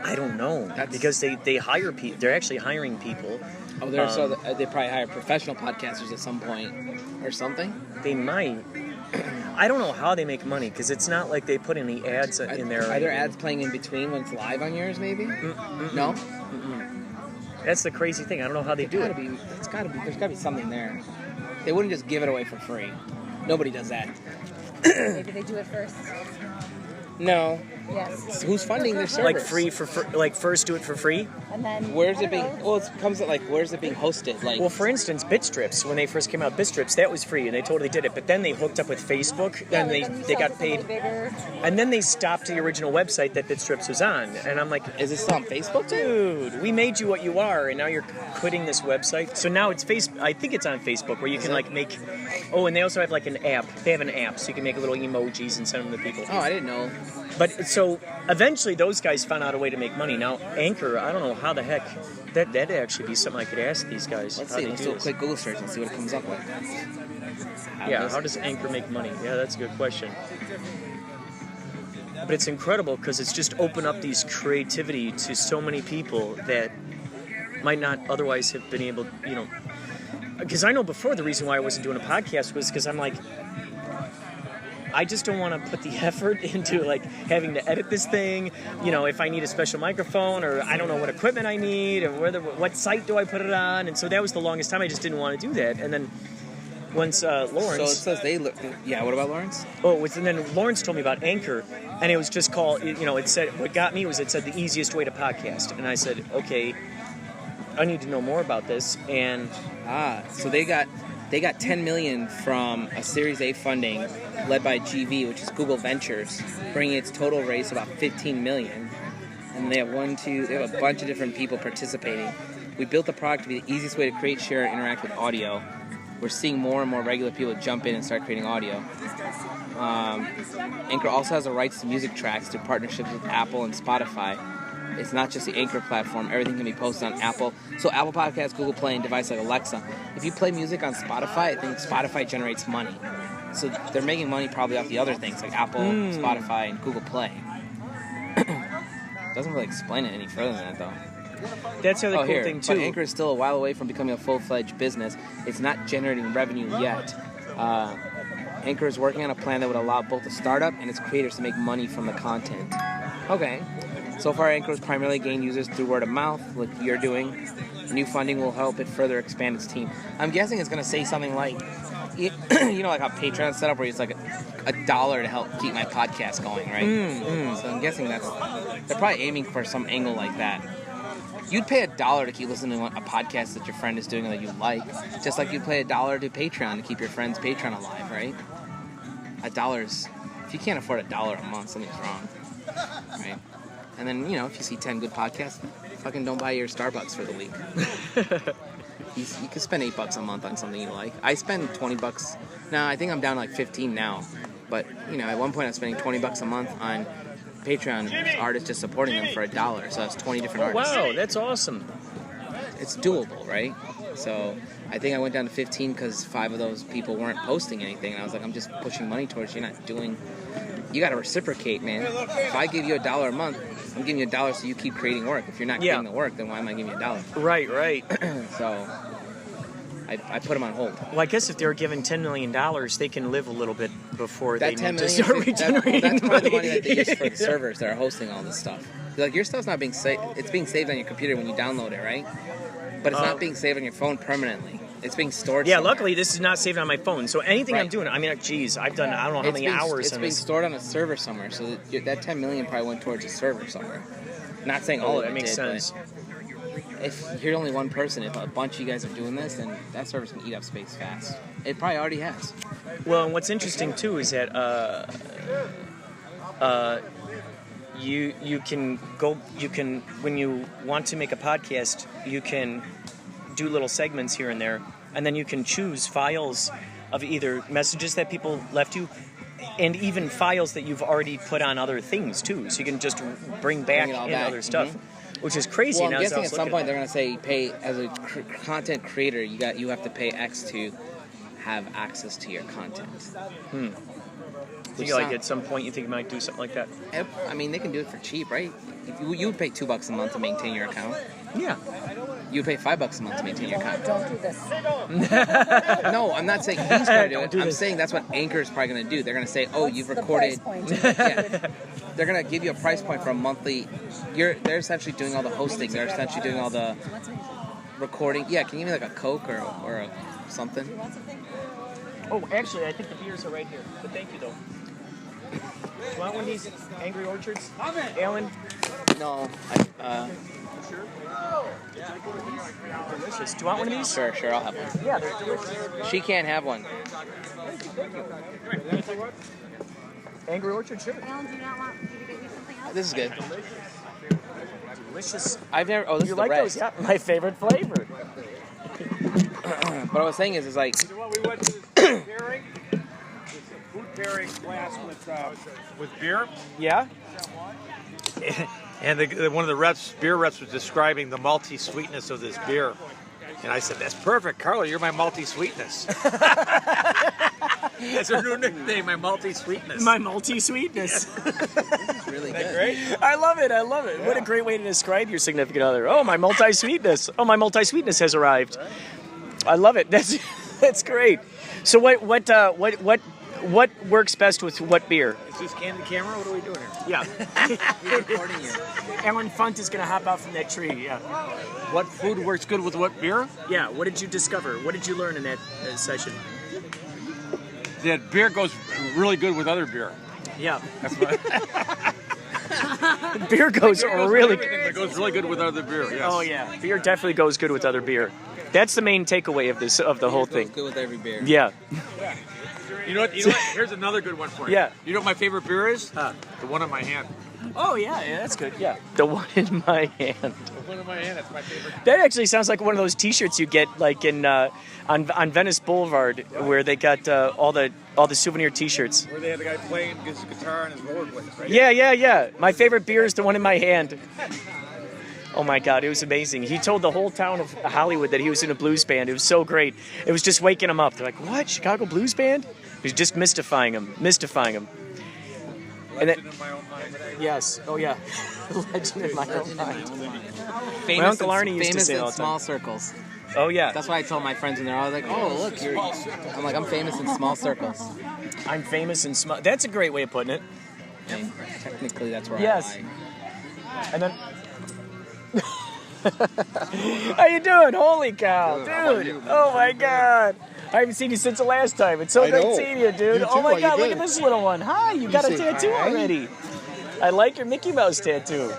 I don't know, because they hire people. They're actually hiring people. Oh, they probably hire professional podcasters at some point or something? They might. I don't know how they make money, because it's not like they put any ads in there. Are there ads playing in between when it's live on yours, maybe? No? That's the crazy thing. I don't know how they do it. There's got to be something there. They wouldn't just give it away for free. Nobody does that. Maybe they do it first. No. Yes. Who's funding their service? Like free first do it for free? And then where's it being hosted? Like, well, for instance, Bitstrips, when they first came out, Bitstrips, that was free and they totally did it. But then they hooked up with Facebook and they got paid. And then they stopped the original website that Bitstrips was on. And I'm like, is this on Facebook too? Dude, we made you what you are and now you're quitting this website. So now it's I think it's on Facebook where you can make. Oh, and they also have like an app. They have an app so you can make little emojis and send them to people. Oh, I didn't know. But so eventually those guys found out a way to make money. Now Anchor, I don't know how the heck that'd actually be something I could ask these guys. Let's do a quick Google search and see what it comes up with. How does Anchor make money? Yeah, that's a good question. But it's incredible because it's just opened up these creativity to so many people that might not otherwise have been able, because I know before the reason why I wasn't doing a podcast was because I'm like, I just don't want to put the effort into having to edit this thing. If I need a special microphone or I don't know what equipment I need or what site do I put it on. And so that was the longest time. I just didn't want to do that. And then once Lawrence... So it says what about Lawrence? And then Lawrence told me about Anchor, and it was just called, it said, what got me was it said the easiest way to podcast. And I said, okay, I need to know more about this. And so they got 10 million from a Series A funding led by GV, which is Google Ventures, bringing its total raise to about 15 million. And they have a bunch of different people participating. We built the product to be the easiest way to create, share, and interact with audio. We're seeing more and more regular people jump in and start creating audio. Anchor also has the rights to music tracks through partnerships with Apple and Spotify. It's not just the Anchor platform. Everything can be posted on Apple. So Apple Podcasts, Google Play, and devices like Alexa. If you play music on Spotify, I think Spotify generates money. So they're making money probably off the other things like Apple, Spotify, and Google Play. Doesn't really explain it any further than that, though. That's the other cool thing, too. But Anchor is still a while away from becoming a full-fledged business. It's not generating revenue yet. Anchor is working on a plan that would allow both the startup and its creators to make money from the content. Okay. So far, Anchor has primarily gained users through word of mouth, like you're doing. New funding will help it further expand its team. I'm guessing it's going to say something like, you know, like how Patreon's set up, where it's like $1 to help keep my podcast going, right? So I'm guessing they're probably aiming for some angle like that. You'd pay $1 to keep listening to a podcast that your friend is doing that you like, just like you'd pay $1 to Patreon to keep your friend's Patreon alive, right? $1 is, if you can't afford $1 a month, something's wrong, right? And then, you know, if you see 10 good podcasts, fucking don't buy your Starbucks for the week. You could spend $8 a month on something you like. I spend $20. Now, I think I'm down to like 15 now. But, you know, at one point I was spending $20 a month on Patreon artists, just supporting them for $1. So that's 20 different artists. Wow, that's awesome. It's doable, right? So I think I went down to 15 because 5 of those people weren't posting anything. And I was like, I'm just pushing money towards you, not doing... You got to reciprocate, man. If I give you $1 a month, I'm giving you $1 so you keep creating work. If you're not creating the work, then why am I giving you $1? Right. So I put them on hold. Well, I guess if they were given $10 million, they can live a little bit before that they need to start regenerating that's probably the money that they use for the servers that are hosting all this stuff. Like, your stuff's not being saved. It's being saved on your computer when you download it, right? But it's not being saved on your phone permanently. It's being stored somewhere. Luckily, this is not saved on my phone. So anything I'm doing, I mean, geez, I've done, I don't know how many hours It's being stored on a server somewhere. So that $10 million probably went towards a server somewhere. Not saying all of it makes sense. If you're only one person, if a bunch of you guys are doing this, then that server's going to eat up space fast. It probably already has. Well, and what's interesting, too, is that you can when you want to make a podcast, you can do little segments here and there, and then you can choose files of either messages that people left you and even files that you've already put on other things too, so you can just bring back in other stuff, which is crazy. Well, I'm now, guessing at some point they're going to say, pay as a content creator, you have to pay X to have access to your content. Like at some point you think you might do something like that? I mean, they can do it for cheap, right? You would pay $2 a month to maintain your account. Yeah. You would pay $5 a month to maintain your account. Don't do this. No, I'm not saying he's going to do it. I'm saying that's what Anchor is probably going to do. They're going to say, oh, you've recorded. Yeah. They're going to give you a price point for a monthly. They're essentially doing all the hosting. They're essentially doing all the recording. Yeah, can you give me like a Coke or a something? Oh, actually, I think the beers are right here. But thank you, though. Do you want one of these Angry Orchards, Alan? No. Delicious. Do you want one of these? Sure, I'll have one. Yeah, they're delicious. She can't have one. Thank you. Angry Orchard, sure. Alan, do you not want me to get you something else? This is good. Delicious. I've never. Oh, this you is the like red. those? Yeah, my favorite flavor. What I was saying is like. You know what we went to this pairing? It's a food pairing class with beer. Yeah. And one of the beer reps was describing the malty sweetness of this beer. And I said, that's perfect, Carla, you're my malty sweetness. That's her new nickname, my malty sweetness. My malty sweetness. This is really good. Great? I love it. Yeah. What a great way to describe your significant other. Oh, my multi-sweetness. Oh, my multi-sweetness has arrived. I love it. That's great. So what works best with what beer? Is this candid camera? What are we doing here? Yeah. We're recording you. Alan Funt is going to hop out from that tree. Yeah. What food works good with what beer? Yeah. What did you discover? What did you learn in that session? That beer goes really good with other beer. Yeah. That's what Beer goes really good. It goes really good with other beer. Yes. Oh yeah, beer definitely goes good with other beer. That's the main takeaway of the whole thing. Goes good with every beer. Yeah. You know what? Here's another good one for you. Yeah. You know what my favorite beer is? The one in my hand. Oh yeah, that's good. Yeah. The one in my hand. The one in my hand. That's my favorite. That actually sounds like one of those T-shirts you get like in on Venice Boulevard, where they got all the souvenir T-shirts. Where they had the guy playing his guitar and his rollerblades, right? Yeah. My favorite beer is the one in my hand. Oh my God, it was amazing. He told the whole town of Hollywood that he was in a blues band. It was so great. It was just waking them up. They're like, "What? Chicago blues band?" He was just mystifying them. And then, yes. Oh yeah. Legend in my own mind. My Uncle Arnie used to say it all the time. Small circles. Oh yeah. That's why I told my friends when they're all like, "Oh, look, you're." I'm like, "I'm famous in small circles." I'm famous in small. That's a great way of putting it. And technically, that's where yes. I lie. And then. How you doing? Holy cow, dude! Oh my God. I haven't seen you since the last time. It's so great seeing you, dude. You Oh my too. God, How you look at been? this little one. Hi, you got a say tattoo hi? already. I like your Mickey Mouse tattoo.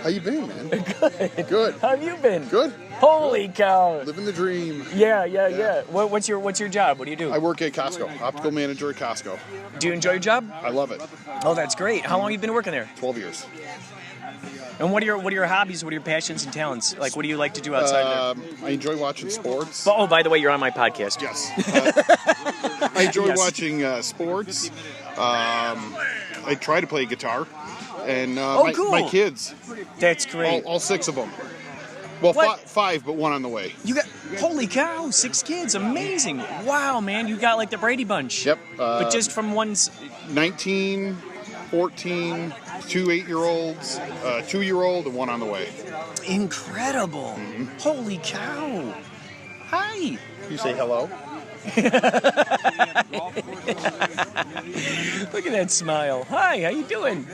How you been, man? Good. Good. How have you been? Good. Holy cow. Living the dream. Yeah. What's your job? What do you do? I work at Costco. Optical manager at Costco. Do you enjoy your job? I love it. Oh, that's great. How long have you been working there? 12 years. And what are your hobbies? What are your passions and talents? Like, what do you like to do outside there? I enjoy watching sports. Oh, by the way, you're on my podcast. Yes. I enjoy Yes. watching sports. I try to play guitar. And cool. my kids. That's great. All 6 of them. Well, What? 5, but 1 on the way. You got, holy cow, 6 kids, amazing. Wow, man, you got like the Brady Bunch. Yep. But just from one's... 19, 14, 2 8-year-olds, 2-year-old, and 1 on the way. Incredible. Mm-hmm. Holy cow. Hi. You say hello? Look at that smile. Hi, how you doing?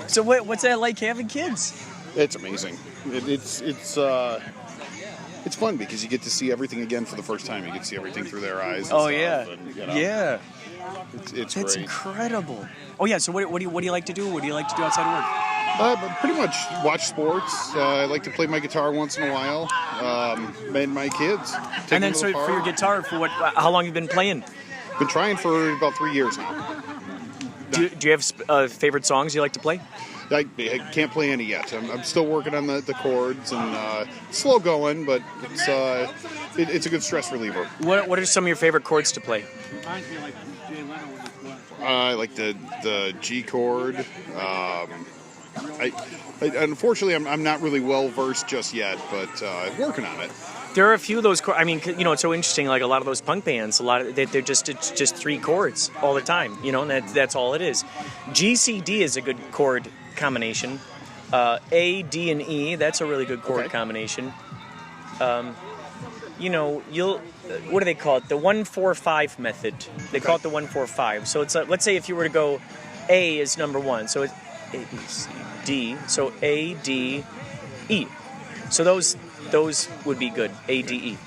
So what's that like having kids? It's amazing. It's fun because you get to see everything again for the first time. You get to see everything through their eyes. And Oh stuff, yeah, and, you know, yeah. It's That's great. incredible. Oh yeah. So what do you like to do? What do you like to do outside of work? But pretty much watch sports. I like to play my guitar once in a while. And my kids. Take And them then to so the for your park. guitar, how long have you been playing? Been trying for about 3 years now. Do you have favorite songs you like to play? I can't play any yet. I'm still working on the chords and slow going, but it's a good stress reliever. What are some of your favorite chords to play? I like the G chord. I unfortunately I'm not really well versed just yet, but working on it. There are a few of those chords. I mean, you know, it's so interesting. Like a lot of those punk bands, they're just it's just 3 chords all the time. You know, and that's all it is. G C D is a good chord combination. A, D, and E. That's a really good chord combination. You know, what do they call it? The 1-4-5 method. They call it the 1-4-5. So it's let's say if you were to go, A is number 1. So it's A, B, C, D. So A, D, E. So those would be good. A, D, E.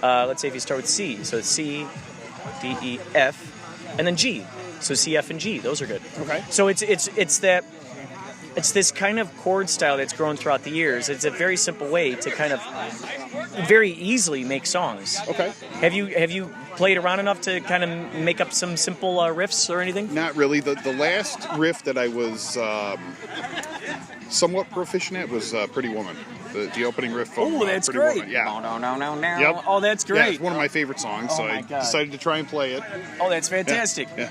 Let's say if you start with C. So it's C, D, E, F, and then G. So C, F, and G. Those are good. Okay. So it's this kind of chord style that's grown throughout the years. It's a very simple way to kind of very easily make songs. Okay. Have you played around enough to kind of make up some simple riffs or anything? Not really. The last riff that I was somewhat proficient at was Pretty Woman. The opening riff from that's Pretty great. Woman. Yeah. No. Yep. Oh, that's great. Yeah, it's one of my favorite songs, Oh so my I God. decided to try and play it. Oh, that's fantastic. Yeah.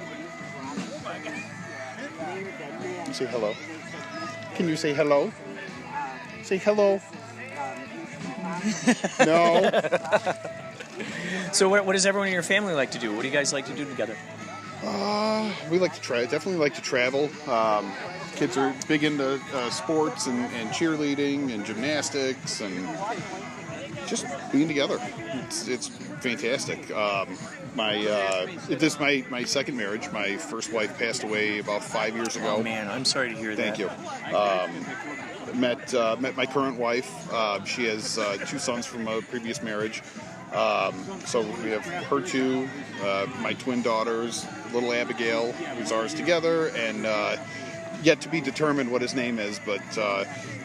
You say hello. Can you say hello? Say hello. No. So what does everyone in your family like to do? What do you guys like to do together? We like to definitely like to travel. Kids are big into sports and cheerleading and gymnastics and just being together. It's fantastic. This is my second marriage. My first wife passed away about 5 years ago. Oh man, I'm sorry to hear that. Thank you. Met my current wife. She has 2 sons from a previous marriage. So we have her 2, my twin daughters, little Abigail, who's ours together, and yet to be determined what his name is, but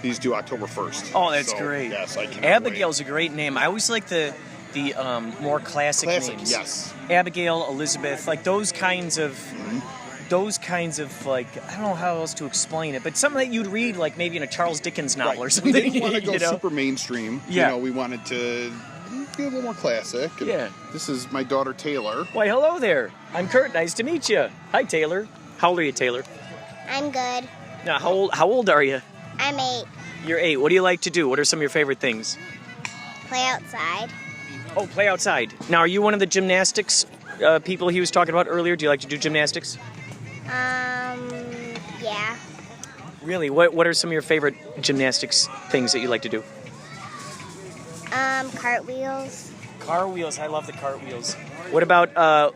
he's due October 1st. Oh, that's So, great. Yes, I cannot Abigail's a great name. I always like the more classic names. Yes. Abigail, Elizabeth, like those kinds of like, I don't know how else to explain it, but something that you'd read like maybe in a Charles Dickens novel or something. We didn't want to go you know? super mainstream. Yeah. You know, we wanted to be a little more classic. And Yeah. This is my daughter Taylor. Why, hello there. I'm Kurt. Nice to meet you. Hi, Taylor. How old are you, Taylor? I'm good. Now, how old are you? I'm 8. You're 8. What do you like to do? What are some of your favorite things? Play outside. Oh, play outside. Now, are you one of the gymnastics people he was talking about earlier? Do you like to do gymnastics? Yeah. Really? What are some of your favorite gymnastics things that you like to do? Cartwheels. Cartwheels. I love the cartwheels. What about,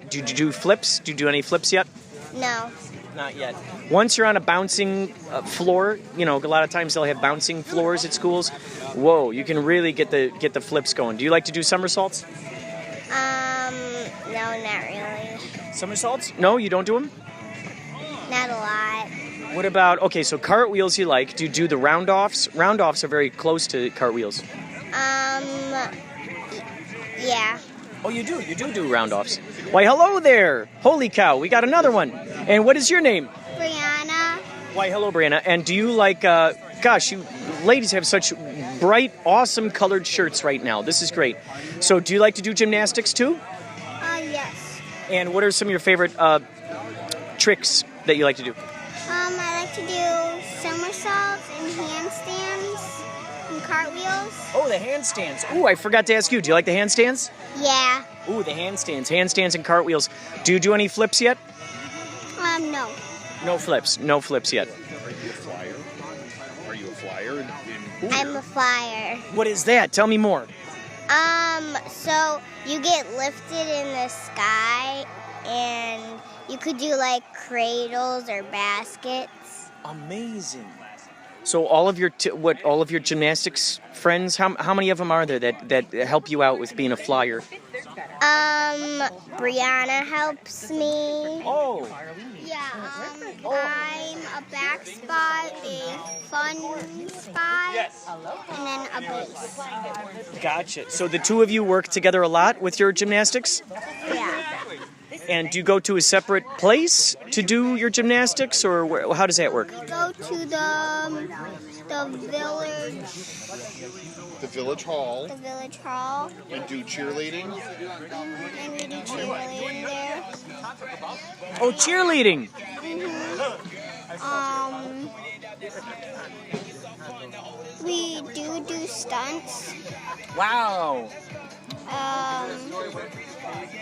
do you do flips? Do you do any flips yet? No. Not yet. Once you're on a bouncing floor, you know, a lot of times they'll have bouncing floors at schools. Whoa, you can really get the flips going. Do you like to do somersaults? No, not really. Somersaults? No, you don't do them? Not a lot. What about, okay, so cartwheels you like. Do you do the round-offs? Round-offs are very close to cartwheels. Yeah. Oh, you do round-offs. Why, hello there. Holy cow, we got another one. And what is your name? Brianna. Why, hello, Brianna. And do you like, gosh, you ladies have such bright, awesome colored shirts right now. This is great. So do you like to do gymnastics too? Yes. And what are some of your favorite tricks that you like to do? I like to do somersaults and handstands and cartwheels. Oh, the handstands. Oh, I forgot to ask you. Do you like the handstands? Yeah. Ooh, the handstands and cartwheels. Do you do any flips yet? No. No flips yet. Are you a flyer? I'm a flyer. What is that? Tell me more. So you get lifted in the sky and you could do like cradles or baskets. Amazing. So all of your gymnastics friends, how many of them are there that help you out with being a flyer? Brianna helps me. Oh. Yeah, I'm a back spot, a fun spot, and then a base. Gotcha. So the two of you work together a lot with your gymnastics? Yeah. And do you go to a separate place to do your gymnastics, or how does that work? We go to the village. The village hall. The village hall. And do cheerleading. And we do cheerleading there. Oh, cheerleading. We do stunts. Wow.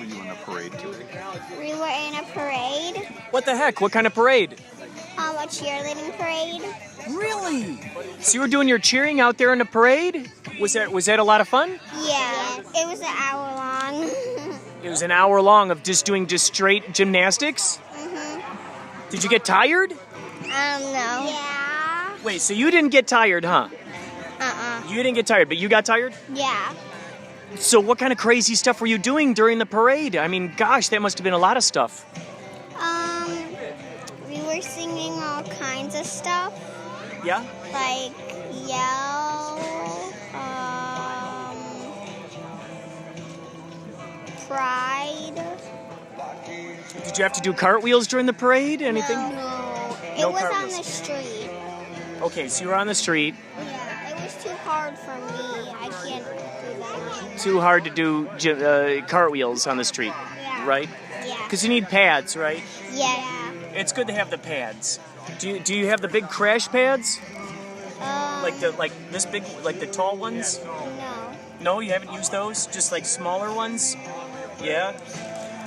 Were you in a parade today? We were in a parade. What the heck? What kind of parade? A cheerleading parade. Really? So you were doing your cheering out there in the parade? Was that a lot of fun? Yeah, it was an hour long. It was an hour long of just doing straight gymnastics? Mm-hmm. Did you get tired? No. Yeah. Wait, so you didn't get tired, huh? You didn't get tired, but you got tired? Yeah. So what kind of crazy stuff were you doing during the parade? I mean, gosh, that must have been a lot of stuff. We were singing all kinds of stuff. Yeah? Like yell, pride. Did you have to do cartwheels during the parade? Anything? No. It No was on cartwheels. the street. Okay, so you were on the street. Yeah, it was too hard for me. I can't do that. Too hard to do cartwheels on the street, right? Yeah. Because you need pads, right? Yeah. It's good to have the pads. Do you have the big crash pads? Like this big, like the tall ones? No. No, you haven't used those? Just like smaller ones? Yeah.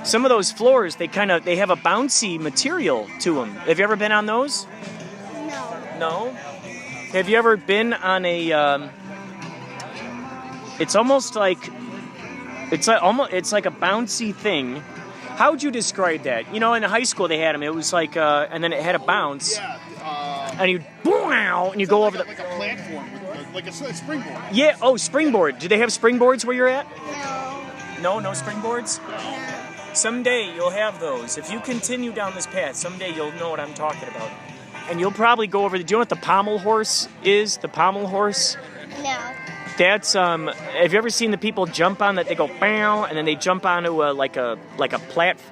Some of those floors, they have a bouncy material to them. Have you ever been on those? No. No? Have you ever been on a? It's almost like it's like a bouncy thing. How would you describe that? You know, in high school they had them. It was like, and then it had a bounce. Yeah. And you and you go over the. Like a platform, like a springboard. Yeah. Oh, springboard. Do they have springboards where you're at? No. No springboards. No. Someday you'll have those. If you continue down this path, someday you'll know what I'm talking about. And you'll probably go over. Do you know what the pommel horse is? The pommel horse? No. That's have you ever seen the people jump on that? They go bow, and then they jump onto like a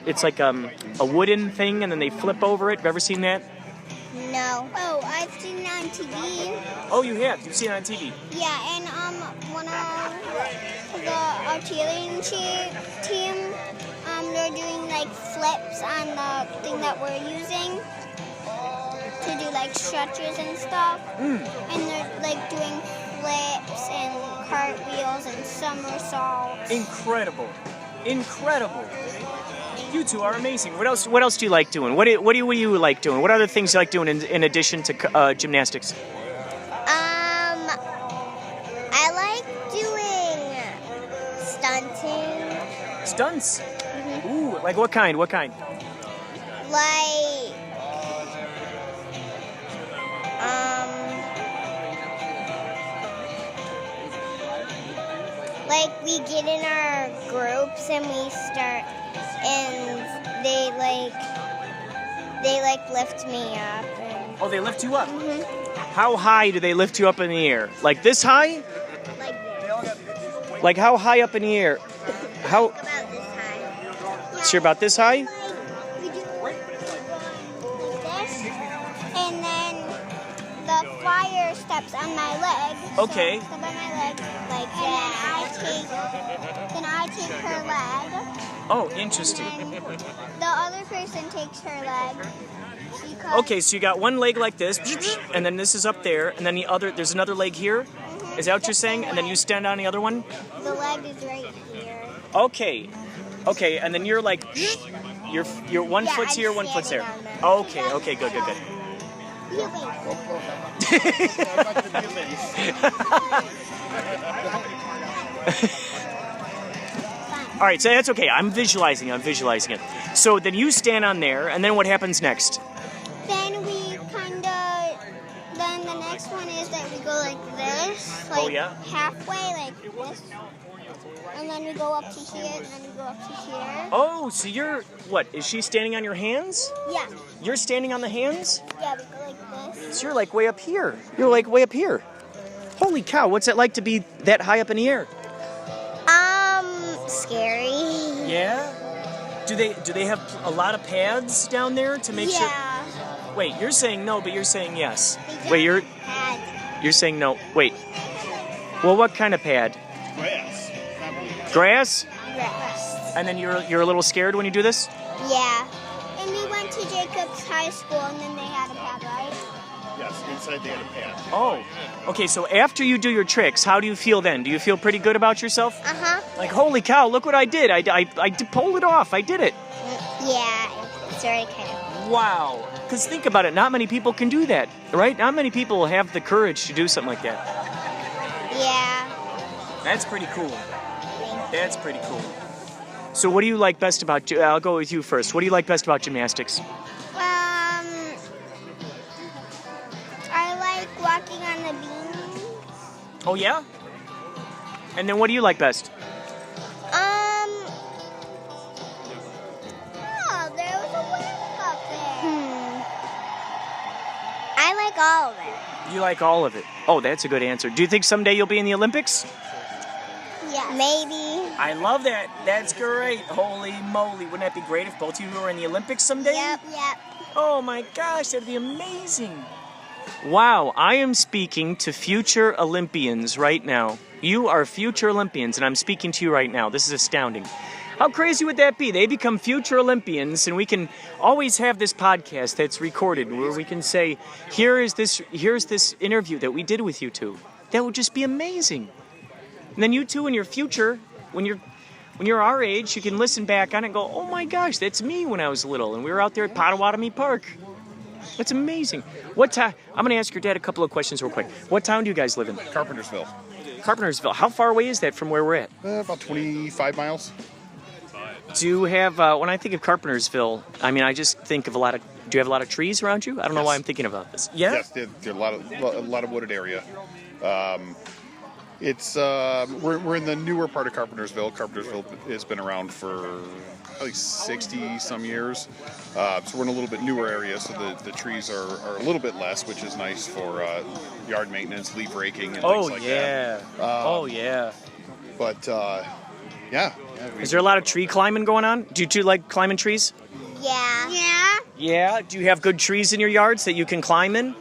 It's like a wooden thing, and then they flip over it. Have you ever seen that? No. Oh, I've seen it on TV. Oh, you have. You've seen it on TV. Yeah, and one of the cheerleading team, they're doing like flips on the thing that we're using to do like stretches and stuff. And they're like doing flips and cartwheels and somersaults. Incredible. You two are amazing. What else do you like doing? What do you like doing? What other things do you like doing in addition to gymnastics? I like doing stunting. Stunts? Ooh, like what kind? Like, like we get in our groups and we start, and they lift me up. Oh, they lift you up? How high do they lift you up in the air? Like this high? Like this. Like how high up in the air? How? About this high. So you're about this high? We do like this, and then the flyer steps on my leg. Okay. So step on my leg like that. Then I take her leg. Oh, interesting. The other person takes her leg. Okay, so you got one leg like this, and then this is up there, and then there's another leg here. Is that what you're saying? And then you stand on the other one? The leg is right here. Okay, and then you're like, you're one foot's here, one foot's there. Okay, good. All right, so that's okay. I'm visualizing it. So then you stand on there, and then what happens next? Then the next one is that we go like this, like halfway, like this. And then we go up to here, and then we go up to here. Oh, so is she standing on your hands? Yeah. You're standing on the hands? Yeah, we go like this. So you're like way up here. Holy cow, what's it like to be that high up in the air? Scary. Yeah? Do they have a lot of pads down there to make sure? Yeah. Wait, you're saying no, but you're saying yes. Wait, you're saying no. Wait. Well, what kind of pad? Grass? Grass. And then you're a little scared when you do this? Yeah. And we went to Jacobs High School, and then they had a pad, right? Yes, inside they had a pad. Oh. Okay, so after you do your tricks, how do you feel then? Do you feel pretty good about yourself? Uh-huh. Like, holy cow, look what I did. I pulled it off. I did it. Yeah, it's very kind of... Wow. Because think about it. Not many people can do that, right? Not many people have the courage to do something like that. Yeah. That's pretty cool. So what do you like best about... I'll go with you first. What do you like best about gymnastics? I like walking on the beams. Oh, yeah? And then what do you like best? There was a wave up there. I like all of it. You like all of it. Oh, that's a good answer. Do you think someday you'll be in the Olympics? Yeah. Maybe. I love that. That's great. Holy moly. Wouldn't that be great if both of you were in the Olympics someday? Yep. Oh my gosh, that'd be amazing. Wow, I am speaking to future Olympians right now. You are future Olympians, and I'm speaking to you right now. This is astounding. How crazy would that be? They become future Olympians, and we can always have this podcast that's recorded where we can say, here's this interview that we did with you two. That would just be amazing. And then you two in your future, when you're our age, you can listen back on it and go, oh my gosh, that's me when I was little, and we were out there at Potawatomi Park. That's amazing. What town? I'm going to ask your dad a couple of questions real quick. What town do you guys live in? Carpentersville. Carpentersville. How far away is that from where we're at? About 25 miles. Do you have, when I think of Carpentersville, I mean, I just think of do you have a lot of trees around you? I don't know why I'm thinking about this. Yeah? Yes, there's a lot of wooded area. It's we're in the newer part of Carpentersville. Carpentersville has been around for probably 60 some years, so we're in a little bit newer area. So the trees are a little bit less, which is nice for yard maintenance, leaf raking, and things like that. Oh yeah. But yeah. Is there a lot of tree climbing going on? Do you two like climbing trees? Yeah. Yeah. Yeah. Do you have good trees in your yards that you can climb in?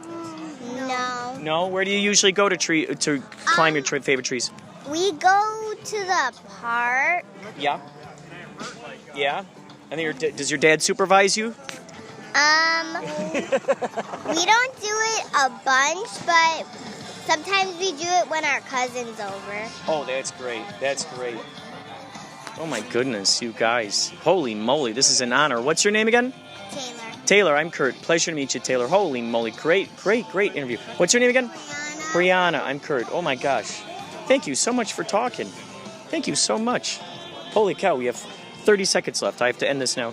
No. No. Where do you usually go to climb your favorite trees? We go to the park. Yeah. Yeah. And then does your dad supervise you? We don't do it a bunch, but sometimes we do it when our cousin's over. Oh, that's great. That's great. Oh my goodness, you guys. Holy moly, this is an honor. What's your name again? Taylor. Taylor, I'm Kurt. Pleasure to meet you, Taylor. Holy moly, great interview. What's your name again? Brianna. I'm Kurt. Oh my gosh. Thank you so much for talking. Thank you so much. Holy cow, we have 30 seconds left. I have to end this now.